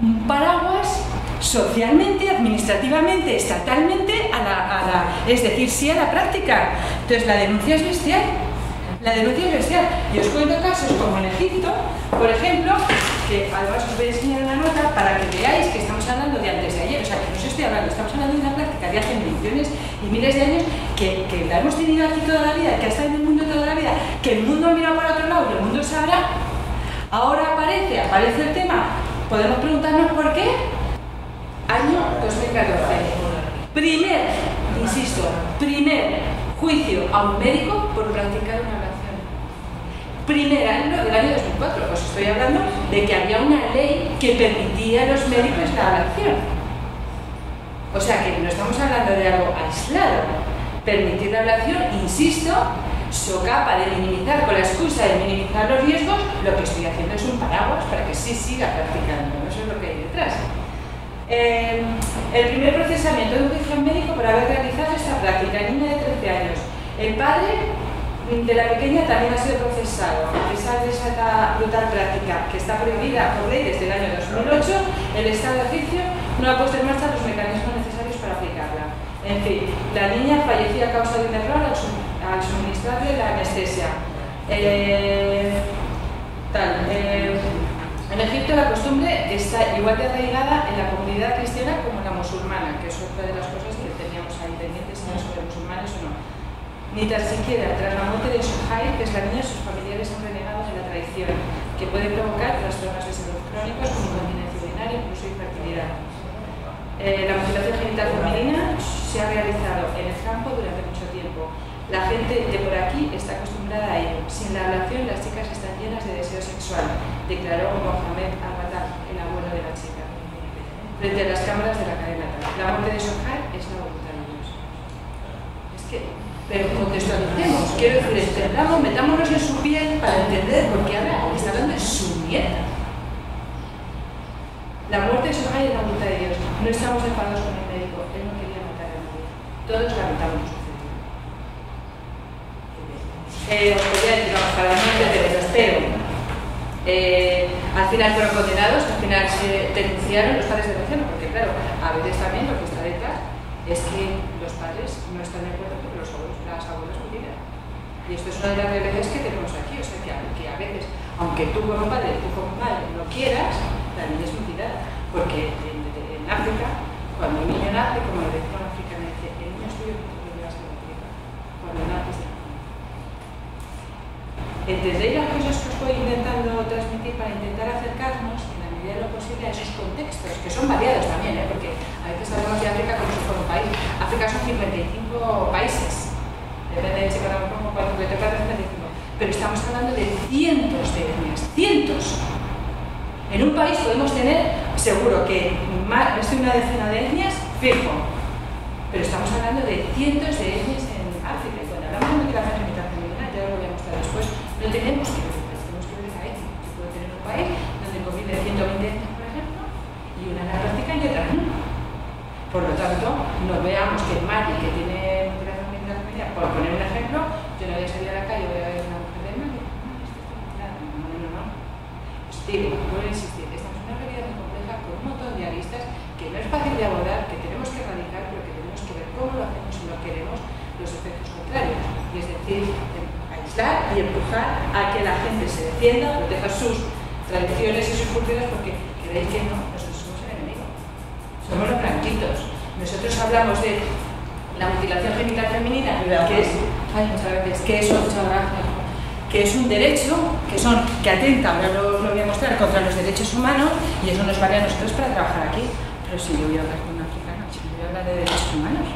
[SPEAKER 1] un paraguas socialmente, administrativamente, estatalmente, es decir, sí a la práctica. Entonces la denuncia es bestial. La denuncia es bestial. Y os cuento casos como en Egipto, por ejemplo, que además os voy a enseñar una nota para que veáis que estamos hablando de antes de ayer. O sea, que no os estoy hablando, estamos hablando de una práctica de hace millones y miles de años que la hemos tenido aquí toda la vida, que ha estado en el mundo toda la vida, que el mundo ha mirado para otro lado y el mundo sabrá. Ahora aparece el tema. Podemos preguntarnos por qué. Año 2014. Primer juicio a un médico por practicar una ablación. Primer año del año 2004. Os estoy hablando de que había una ley que permitía a los médicos la ablación. O sea que no estamos hablando de algo aislado. Permitir la ablación, insisto, socapa de minimizar, con la excusa de minimizar los riesgos, lo que estoy haciendo es un paraguas para que sí siga practicando. Eso es lo que hay detrás. El primer procesamiento de un juicio médico por haber realizado esta práctica, niña de 13 años. El padre de la pequeña también ha sido procesado. A pesar de esa brutal práctica que está prohibida por ley desde el año 2008, el Estado egipcio no ha puesto en marcha los mecanismos necesarios para aplicarla. En fin, la niña falleció a causa de un error al suministrarle la anestesia. En Egipto la costumbre está igual de arraigada en la comunidad cristiana como en la musulmana, que es otra de las cosas que teníamos ahí pendientes, si eran sobre musulmanes o no. Ni tan siquiera tras la muerte de Suhai, que es la niña, sus familiares han renegado de la traición, que puede provocar trastornos de salud crónicos como incontinencia urinaria, incluso infertilidad. La mutilación genital femenina se ha realizado en el campo durante mucho tiempo. La gente de por aquí está acostumbrada a ello. Sin la ablación, las chicas están llenas de deseo sexual, declaró Mohamed Al-Batar, el abuelo de la chica, frente a las cámaras de la cadena. La muerte de Suhai es la voluntad de Dios. Es que, pero contextualicemos, quiero decir, entendamos, metámonos en su piel para entender por qué está hablando de su nieta. La muerte de Suhai es la voluntad de Dios. No estamos enfadados con el médico. Él no quería matar a nadie. Todos lamentamos su sucedido. Os podría decir, vamos, para no entenderos, pero al final fueron condenados, al final se denunciaron, los padres denunciaron, porque claro, a veces también lo que está detrás es que los padres no están de acuerdo con las abuelas mutilan. Y esto es una de las realidades que tenemos aquí, o sea, que a veces, aunque tú como padre, no quieras, la niña es mutilada, porque en África, cuando un niño nace, como lo decía en África, me dice, el niño es tuyo que tú lo llevas a la África, cuando naces de niño. ¿Entendéis las cosas que os voy intentando transmitir para intentar acercarnos, en la medida de lo posible, a esos contextos, que son variados también, porque a veces hablamos de África como si fuera un país. África son 55 países, depende de si cada uno cuánto que toca, pero estamos hablando de cientos de etnias, cientos. En un país podemos tener, seguro que más de una decena de etnias, fijo, pero estamos hablando de cientos de etnias en África. Y cuando hablamos de mutilación genital femenina, ya os lo voy a mostrar después, no tenemos que ver a etnia. Yo puedo tener un país donde convive 120 etnias, por ejemplo, y una en la práctica y otra no. Por lo tanto, no veamos que Mali, que tiene mutilación genital femenina, por poner un ejemplo, yo no voy a salir a la calle, voy a ver una mujer de Mali. No. Digo, vuelvo a insistir, estamos en una realidad muy compleja con un montón de aristas que no es fácil de abordar, que tenemos que erradicar, pero que tenemos que ver cómo lo hacemos y no queremos los efectos contrarios. Y es decir, aislar y empujar a que la gente se defienda, proteja sus tradiciones y sus culturas, porque creéis que no, nosotros somos el enemigo. Somos los blanquitos. Nosotros hablamos de la mutilación genital femenina, que es, que es un derecho que atenta, ahora lo voy a mostrar, contra los derechos humanos, y eso nos vale a nosotros para trabajar aquí. Pero si yo voy a hablar con un africano, si yo voy a hablar de derechos humanos,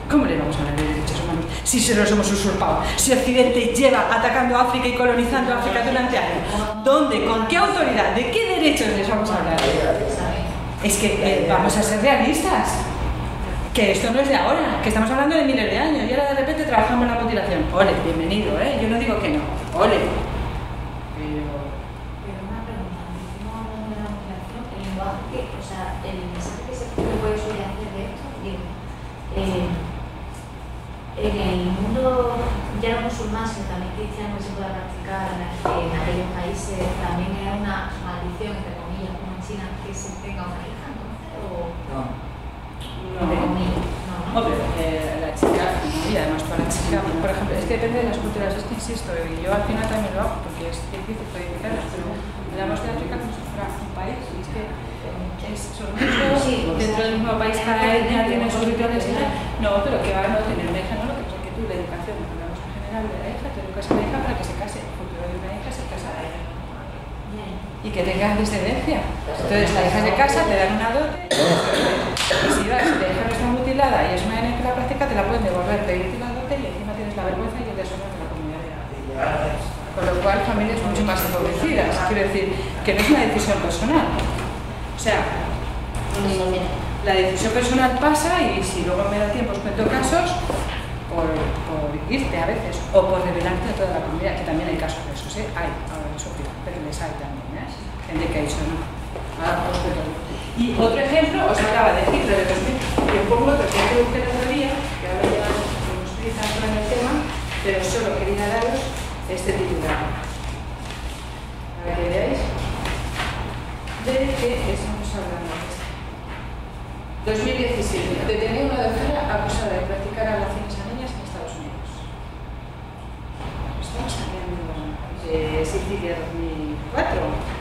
[SPEAKER 1] ¿cómo le vamos a hablar de derechos humanos si se los hemos usurpado? Si Occidente lleva atacando a África y colonizando a África durante años, ¿dónde? ¿Con qué autoridad? ¿De qué derechos les vamos a hablar? Es que vamos a ser realistas. Que esto no es de ahora, que estamos hablando de miles de años y ahora de repente trabajamos en la mutilación. Ole, bienvenido, yo no digo que no, ole.
[SPEAKER 2] Pero una pregunta, no hablando de la mutilación, el lenguaje, o sea, el mensaje que se puede subyacir de esto, digo, en el mundo ya no musulmán, sino también cristiano que se pueda practicar en aquellos países, también es una maldición, entre comillas, como en China, que se tenga una hija, entonces, o...
[SPEAKER 1] No.
[SPEAKER 2] No,
[SPEAKER 1] la chica, y además para la chica, por ejemplo, es que depende de las culturas, es que insisto, y yo al final también lo hago, porque es difícil codificarlas, pero hablamos de África como si fuera un país, y es que son muchos, dentro del mismo país cada etnia tiene sus rituales y tal. No, pero que va a no tener una hija, no, lo que pasa es que tú la educación, hablamos en general de la hija, te educas a la hija para que se case, el futuro de una hija se casa a la hija. Y que tenga descendencia. Entonces la hija se casa, te dan una dote, y si la hija no está mutilada y es una nena que la práctica, te la pueden devolver, pedirte la dote y encima tienes la vergüenza y el deshonor de la comunidad. Con lo cual, familias mucho más empobrecidas. Quiero decir, que no es una decisión personal. O sea, la decisión personal pasa y si luego me da tiempo os cuento casos por irte a veces o por revelarte a toda la comunidad, que también hay casos de esos, hay, ahora eso pero les hay también, gente que ha dicho no. Ahora os cuento. Y otro ejemplo, os hablaba de Hitler de 2000, y un poco otro que introduce el otro día, que ahora ya nos utilizando en el tema, pero solo quería daros este titular. Para que veáis de qué estamos hablando. 2017. Detenía una doctora acusada de practicar ablaciones a niñas en Estados Unidos. Estamos hablando de Sicilia 2004.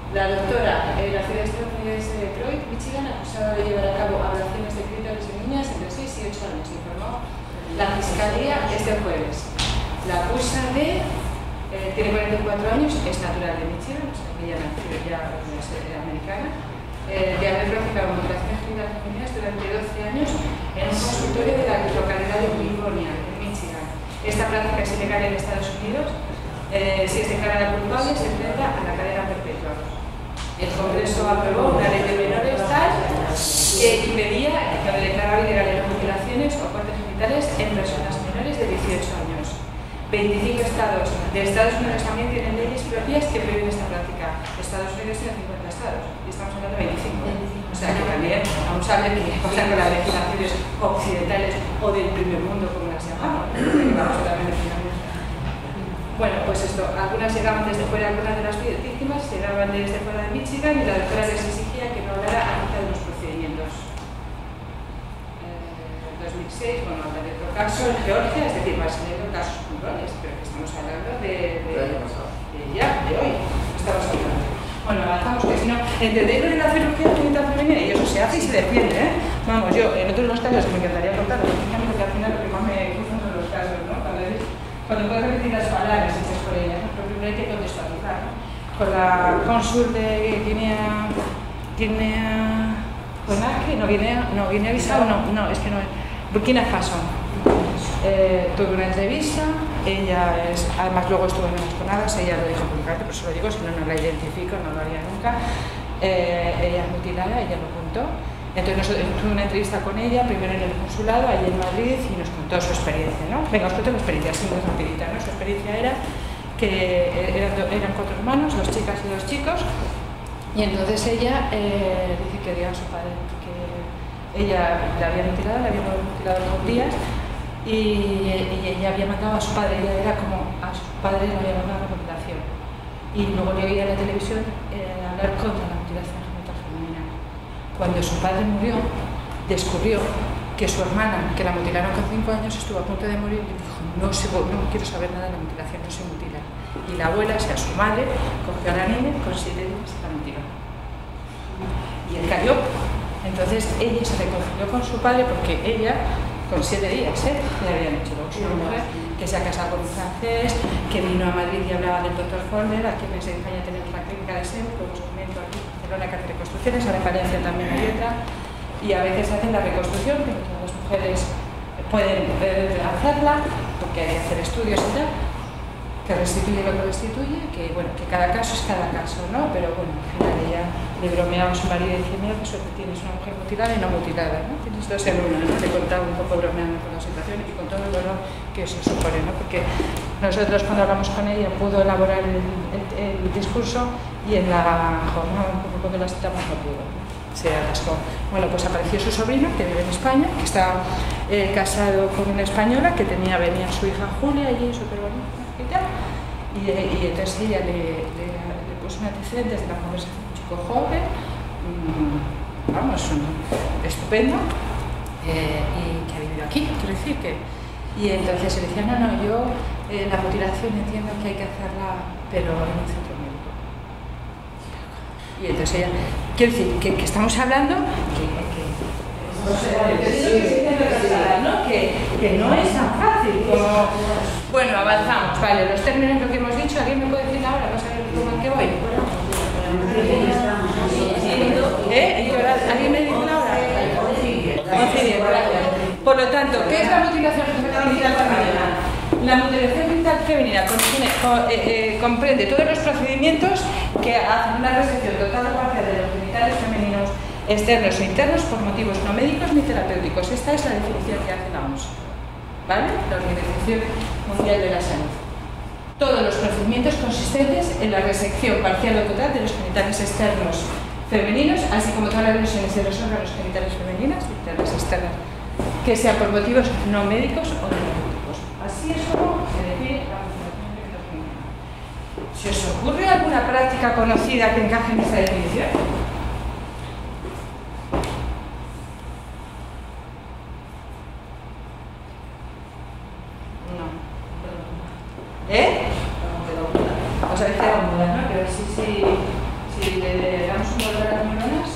[SPEAKER 1] La doctora en la ciudad estadounidense de Detroit, Michigan, acusada de llevar a cabo ablaciones de clítoris en niñas entre 6 y 8 años, informó el la Fiscalía este jueves la acusa de, tiene 44 años, es natural de Michigan, o sea que ella nació ya americana, de haber practicado mutilaciones genitales femeninas durante 12 años en un consultorio de la localidad de Livonia, en Michigan. Esta práctica es ilegal en Estados Unidos. Si es declarada culpable, se enfrenta a la cadena perpetua. El Congreso aprobó una ley de menores tal que impedía que declaraba ilegales las mutilaciones o cortes genitales en personas menores de 18 años. 25 estados de Estados Unidos también tienen leyes propias que prohíben esta práctica. Estados Unidos tiene 50 estados y estamos hablando de 25. O sea que también vamos a ver qué pasa con las legislaciones occidentales o del primer mundo, como las llamamos. Bueno, pues esto, algunas llegaban desde fuera, algunas de las víctimas llegaban desde fuera de Michigan y la doctora les exigía que no hablara acerca de los procedimientos. En 2006, bueno, habla de otro caso en Georgia, es decir, más de casos puntuales, pero que estamos hablando de hoy. Estamos hablando. Bueno, avanzamos, que si no, entendéis lo de la cirugía genital femenina y eso se hace y se defiende, ¿eh? Vamos, yo, en otros de los casos me encantaría contarlo, porque al final lo que más me gusta son los casos, ¿no? Cuando puedes repetir las palabras hechas por ella, ¿no? Pero primero hay que contextualizar, ¿no? Con la cónsul de Guinea Bissau, no, es que no, Burkina Faso. Tuve una entrevista, ella es, además luego estuvo en unas jornadas, ella lo dijo públicamente, por eso lo digo, si no, no la identifico, no lo haría nunca. Ella es mutilada, ella lo contó. Entonces tuve una entrevista con ella, primero en el consulado, allí en Madrid, y nos contó su experiencia, ¿no? Venga, os cuento la experiencia, así muy rapidita, ¿no? Su experiencia era que eran 4 hermanos, 2 chicas y 2 chicos, y entonces ella dice que odiaba a su padre, que ella la había mutilado algún día, y ella había matado a su padre, ella era como a su padre le había mandado la mutilación. Y luego le oía en la televisión hablar contra la mutilación genital femenina. Cuando su padre murió, descubrió que su hermana, que la mutilaron con 5 años, estuvo a punto de morir y dijo, no quiero saber nada de la mutilación, no se mutila. Y la abuela, o sea, su madre, cogió a la niña con 7 días y la mutiló. Y él cayó. Entonces ella se reconcilió con su padre porque ella, con 7 días, le habían hecho una mujer que se ha casado con un francés, que vino a Madrid y hablaba del doctor Holder, aquí en España tenemos la clínica de SEM, como os comento aquí, Barcelona, que hace reconstrucciones, ahora en Valencia también hay otra, y a veces hacen la reconstrucción, que las mujeres pueden hacerla, porque hay que hacer estudios y tal, que restituye lo que restituye, que bueno, que cada caso es cada caso, ¿no? Pero bueno, al final ella le bromeaba a su marido y decía, mira, pues tienes una mujer mutilada y no mutilada, ¿no? Tienes 2 en una, ¿no? Le contaba un poco bromeando con la situación y con todo el dolor que eso supone, ¿no? Porque nosotros cuando hablamos con ella pudo elaborar el discurso y en la jornada, un poco cuando la citamos no pudo, ¿no? Se atascó. Bueno, pues apareció su sobrino, que vive en España, que está casado con una española, que venía su hija Julia, allí súper bonita y tal, y entonces ella le puso un antecedente de la conversación, un chico joven, vamos, estupendo, y que ha vivido aquí, quiero decir que... Y entonces él decía, no, yo la mutilación entiendo que hay que hacerla, pero en un centro médico. Y entonces ella, quiero decir, que estamos hablando que no es tan fácil como... Bueno, avanzamos, vale, los términos, lo que hemos dicho, ¿alguien me puede decir la hora? ¿No sabéis cómo en qué voy? ¿Alguien me dice la hora? 11:10, gracias. Por lo tanto, ¿qué es la mutilación genital femenina? La mutilación genital femenina comprende todos los procedimientos que hacen una resección total o parcial de los genitales femeninos externos o internos por motivos no médicos ni terapéuticos. Esta es la definición que hace la OMS, ¿vale? La Organización Mundial de la Salud. Todos los procedimientos consistentes en la resección parcial o total de los genitales externos femeninos, así como todas las lesiones de los órganos genitales femeninas, internas externas, que sean por motivos no médicos o terapéuticos. Así es como se define la mutilación genital femenina. ¿Se os ocurre alguna práctica conocida que encaje en esta definición? Os habéis quedado mudas, ¿no? Pero si le damos un valor a las neuronas,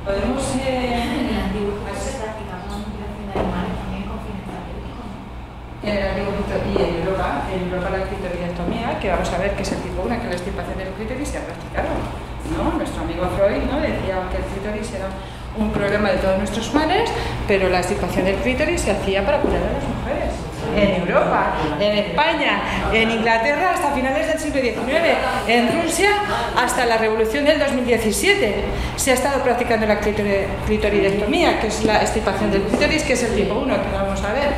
[SPEAKER 1] podemos...
[SPEAKER 2] En el antiguo se practicaba una mutilación de animales también con fines terapéuticos, ¿no?
[SPEAKER 1] en el antiguo Egipto y en Europa la clitoridectomía, que vamos a ver que es el tipo 1, que la extirpación del clítoris se ha practicado, ¿no? Nuestro amigo Freud, ¿no?, decía que el clítoris era un problema de todos nuestros males, pero la extirpación del clítoris se hacía para curar a las mujeres. En Europa, en España, en Inglaterra hasta finales del siglo XIX, en Rusia hasta la revolución del 2017 se ha estado practicando la clitoridectomía, que es la extirpación del clítoris, que es el tipo 1, que vamos a ver.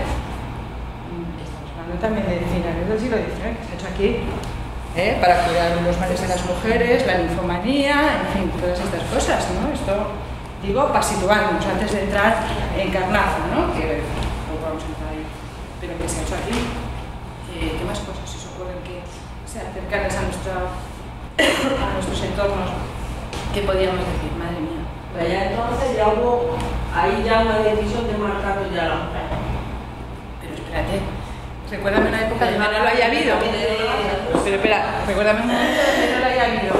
[SPEAKER 1] Estamos hablando también de finales del siglo XIX, que se ha hecho aquí, para curar los males de las mujeres, la linfomanía, en fin, todas estas cosas, ¿no? Esto, digo, para situarnos antes de entrar en carnaza, ¿no? Que luego vamos a entrar ahí. Pero que se ha hecho aquí. ¿Qué más cosas se os ocurren que sean cercanas a nuestros entornos? ¿Qué podríamos decir? Madre mía.
[SPEAKER 6] Pues ya entonces ya hubo ahí ya una decisión de marcar ya la mujer.
[SPEAKER 1] Pero espérate, recuérdame una época donde no lo haya habido. Pero espera, recuérdame un momento donde no lo haya habido.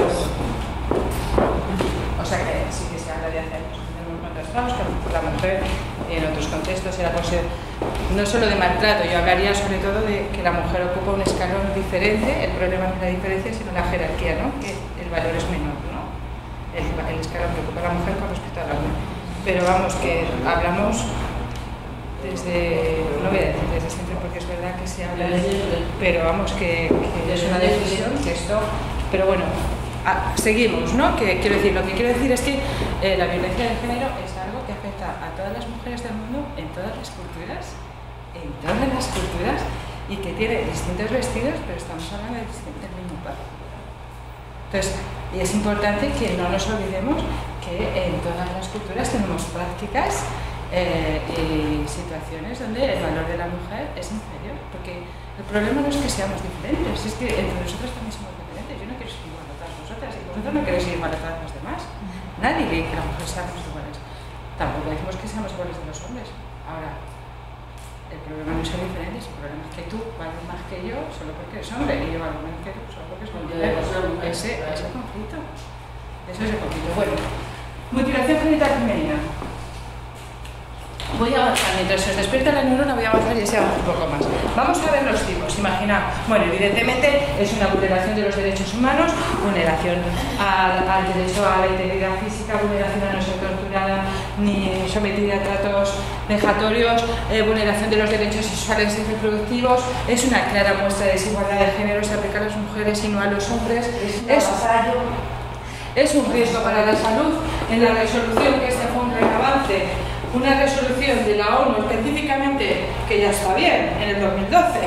[SPEAKER 1] O sea que sí que se habla de hacer contrastados, que la mujer en otros contextos era por ser no solo de maltrato, yo hablaría sobre todo de que la mujer ocupa un escalón diferente. El problema no es la diferencia, sino la jerarquía, ¿no? Que el valor es menor, ¿no? El escalón que ocupa la mujer con respecto al hombre. Pero vamos, que hablamos desde, no voy a decir desde siempre porque es verdad que se habla, pero vamos, que es una decisión, que esto, pero bueno, seguimos, ¿no? Que quiero decir, lo que quiero decir es que la violencia de género es algo que afecta a todas las mujeres del mundo en todas las culturas, y que tiene distintos vestidos, pero estamos hablando del mismo paso. Entonces, y es importante que no nos olvidemos que en todas las culturas tenemos prácticas y situaciones donde el valor de la mujer es inferior, porque el problema no es que seamos diferentes, es que entre nosotros también somos diferentes. Yo no quiero ser igual a todas vosotras y vosotros no queréis ser igual a todas las demás. Nadie quiere que las mujeres seamos iguales. Tampoco decimos que seamos iguales de los hombres. Ahora, el problema no es ser diferentes, el problema es que tú vales más que yo solo porque eres hombre y yo valgo menos que tú solo porque soy mujer. Ese conflicto. Eso es el conflicto. Bueno, mutilación genital femenina. Voy a avanzar, mientras se os despierta la neurona voy a avanzar y se avanza un poco más. Vamos a ver los tipos. Imaginaos, bueno, evidentemente es una vulneración de los derechos humanos, vulneración al derecho a la integridad física, vulneración a no ser torturada ni sometida a tratos vejatorios, vulneración de los derechos sexuales y reproductivos. Es una clara muestra de desigualdad de género, se aplica a las mujeres y no a los hombres. Es un riesgo para la salud. En la resolución, que este fue un gran avance, una resolución de la ONU específicamente, que ya está bien, en el 2012.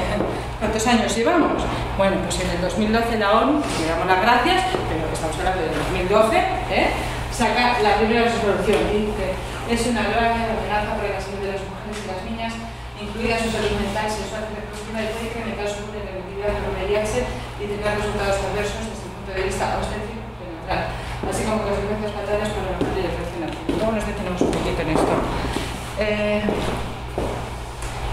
[SPEAKER 1] ¿Cuántos años llevamos? Bueno, pues en el 2012 la ONU, le damos las gracias, pero estamos hablando del 2012, saca la primera resolución y dice: es una grave amenaza para la salud de las mujeres y las niñas, incluida su salud mental, sexual y reproductiva, y puede incrementar su vulnerabilidad al VIH y tener resultados adversos desde el punto de vista obstétrico y neutral, así como consecuencias fatales para la mujer y la infección. Luego nos detenemos un poquito en esto.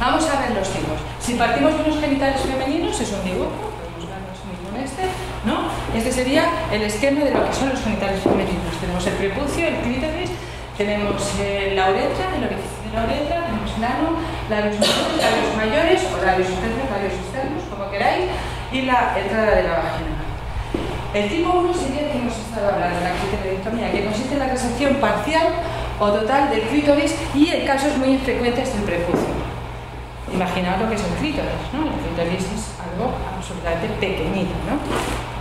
[SPEAKER 1] Vamos a ver los tipos. Si partimos de unos genitales femeninos, es un dibujo, podemos verlos mismo en este, ¿no? Este sería el esquema de lo que son los genitales femeninos. Tenemos el prepucio, el clítoris, tenemos la uretra, el orificio de la uretra, tenemos el ano, labios menores, labios mayores, o labios internos, labios externos, como queráis, y la entrada de la vagina. El tipo 1 sería el que hemos estado hablando, la clitoridectomía, que consiste en la resección parcial o total del clítoris, y en casos muy infrecuentes del prepucio. Imaginaos lo que es el clítoris, ¿no? El clítoris es algo absolutamente pequeñito, ¿no?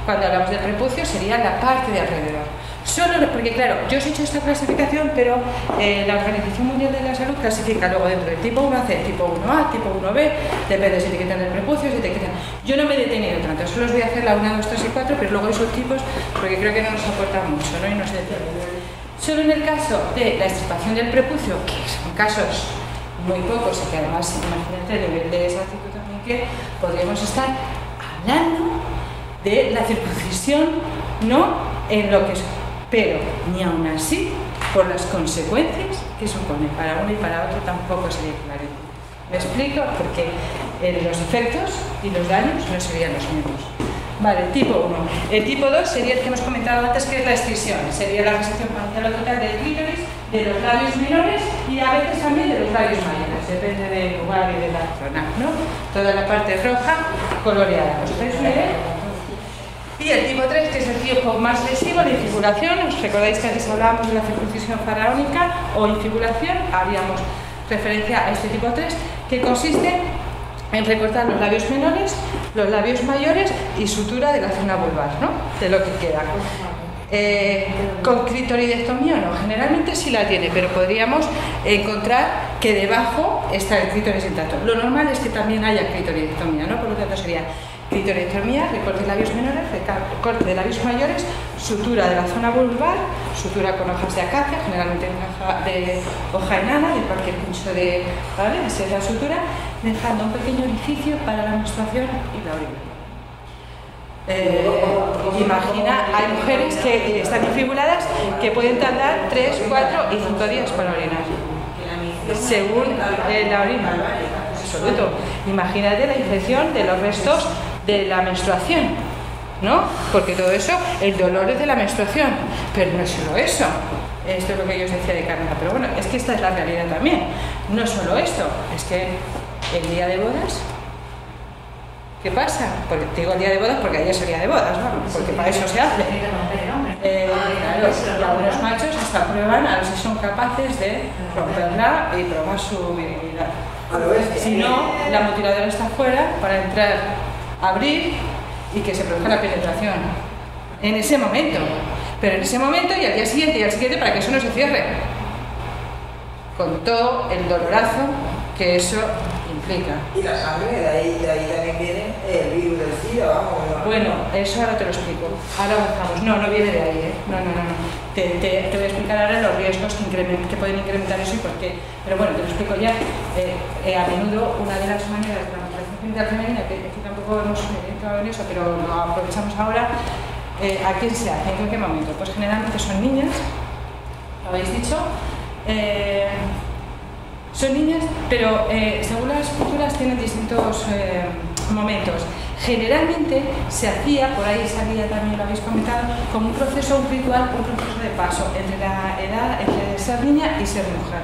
[SPEAKER 1] Cuando hablamos del prepucio sería la parte de alrededor. Solo porque, claro, yo os he hecho esta clasificación, pero la Organización Mundial de la Salud clasifica luego dentro del tipo 1C, tipo 1A, tipo 1B, depende si te quitan el prepucio, si te quitan. Yo no me he detenido tanto, solo os voy a hacer la 1, 2, 3 y 4, pero luego hay subtipos porque creo que no nos aporta mucho, ¿no? Y no se detiene. Solo en el caso de la extirpación del prepucio, que son casos muy pocos y que además, imagínate el nivel de exactitud también, que podríamos estar hablando de la circuncisión, no en lo que es, pero ni aún así, por las consecuencias que supone para uno y para otro, tampoco sería equivalente. ¿Me explico? Porque los efectos y los daños no serían los mismos. Vale, tipo 1. El tipo 2 sería el que hemos comentado antes, que es la excisión. Sería la resección parcial o total del clítoris, de los labios menores y a veces también de los labios mayores. depende del lugar y de la zona, ¿no? Toda la parte roja coloreada. ¿Os podéis leer? Y el tipo 3, que es el tipo más lesivo de infibulación. ¿Os recordáis que antes hablábamos de la circuncisión faraónica o infibulación? Haríamos referencia a este tipo 3, que consiste en recortar los labios menores, los labios mayores y sutura de la zona vulvar, ¿no? De lo que queda. Con clitoridectomía no, generalmente sí la tiene, pero podríamos encontrar que debajo está el clítoris intacto. Lo normal es que también haya clitoridectomía, ¿no? Por lo tanto sería clitoridectomía, recorte de labios menores, recorte de labios mayores, sutura de la zona vulvar, sutura con hojas de acacia, generalmente de hoja enana, de cualquier pincho de... ¿vale? Esa es la sutura, dejando un pequeño orificio para la menstruación y la orina. Imagina, hay mujeres que están infibuladas que pueden tardar 3, 4 y 5 días para orinar, según la orina. Absoluto. Imagínate la infección de los restos de la menstruación, ¿no? Porque todo eso, el dolor es de la menstruación, pero no es solo eso. Esto es lo que yo os decía de Carmen, pero bueno, es que esta es la realidad también. No solo esto, es que el día de bodas, ¿qué pasa? Porque te digo el día de bodas porque ayer es el día de bodas, ¿no? Porque para eso se hace. Claro, y algunos machos hasta prueban a ver si son capaces de romperla y probar su virilidad. Si no, la mutiladora está fuera para entrar, abrir y que se produzca la penetración. En ese momento. Pero en ese momento y al día siguiente y al siguiente para que eso no se cierre. Con todo el dolorazo que eso implica.
[SPEAKER 3] Y la sangre, de ahí también viene el virus del SIDA, vamos.
[SPEAKER 1] Bueno, eso ahora te lo explico. Ahora avanzamos. No viene de ahí, ¿eh? No. Te voy a explicar ahora los riesgos que pueden incrementar eso y por qué. Pero bueno, te lo explico ya. A menudo, una de las maneras de la mutilación genital femenina, que tampoco hemos entrado en eso, pero lo aprovechamos ahora, ¿a quién se hace? ¿En qué momento? Pues generalmente son niñas, lo habéis dicho. Son niñas, pero según las culturas tienen distintos momentos. Generalmente se hacía, por ahí salía también, lo habéis comentado, como un proceso, un ritual, un proceso de paso entre la edad, entre ser niña y ser mujer.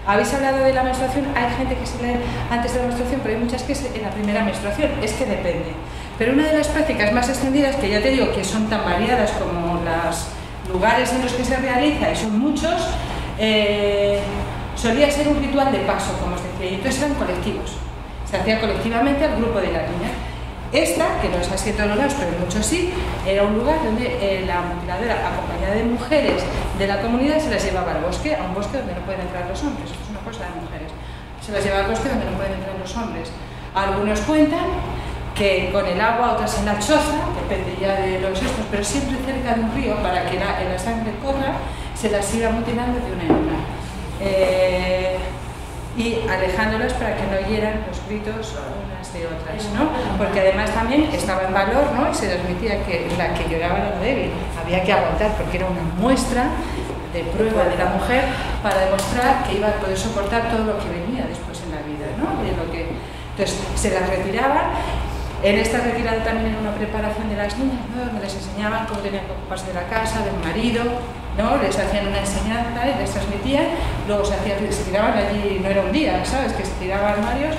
[SPEAKER 1] Habéis hablado de la menstruación, hay gente que se lee antes de la menstruación, pero hay muchas que es en la primera menstruación, es que depende. Pero una de las prácticas más extendidas, que ya te digo que son tan variadas como los lugares en los que se realiza, y son muchos, solía ser un ritual de paso, como os decía, y entonces eran colectivos. Se hacía colectivamente al grupo de la niña. Esta, que no es así en todos los lados, pero en muchos sí, era un lugar donde la mutiladora, acompañada de mujeres de la comunidad, se las llevaba al bosque, a un bosque donde no pueden entrar los hombres. Esto es una cosa de mujeres. Se las llevaba al bosque donde no pueden entrar los hombres. Algunos cuentan que con el agua, otras en la choza, depende ya de los estos, pero siempre cerca de un río, para que la sangre corra, se las iba mutilando de una en una. Y alejándolas para que no oyeran los gritos unas de otras, ¿no? Porque además también estaba en valor, ¿no? Y se transmitía que la que lloraba era la débil, había que aguantar porque era una muestra de prueba de la mujer para demostrar que iba a poder soportar todo lo que venía después en la vida, ¿no? Entonces se las retiraban. En esta retirada también era una preparación de las niñas, ¿no? Donde les enseñaban cómo tenían que ocuparse de la casa, del marido, ¿no? Les hacían una enseñanza y les transmitían, luego se tiraban allí, no era un día, ¿sabes? Que se tiraban varios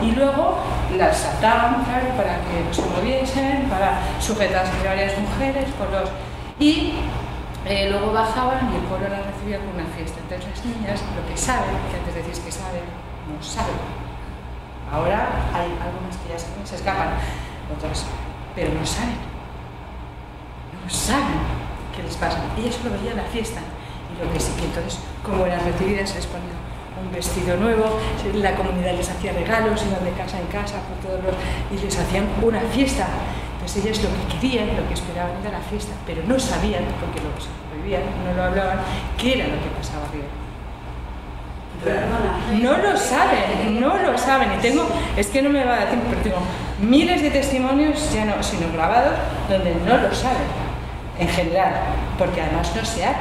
[SPEAKER 1] y luego las ataban, claro, para que no se moviesen, para sujetarse de varias mujeres, y luego bajaban y el pueblo las recibía con una fiesta. Entonces las niñas, lo que saben, que antes decís que saben, no saben. Ahora hay algunas que ya se escapan, otras, pero no saben qué les pasa. Ellas solo veían la fiesta y lo que sí que entonces, como eran recibidas, se les ponía un vestido nuevo, la comunidad les hacía regalos, iban de casa en casa por todos y les hacían una fiesta. Entonces ellas lo que querían, lo que esperaban era la fiesta, pero no sabían, porque lo prohibían, no lo hablaban, qué era lo que pasaba arriba. No lo saben, y tengo, es que no me va a dar tiempo, pero tengo miles de testimonios, ya no, sino grabados, donde no lo saben, en general, porque además no se habla.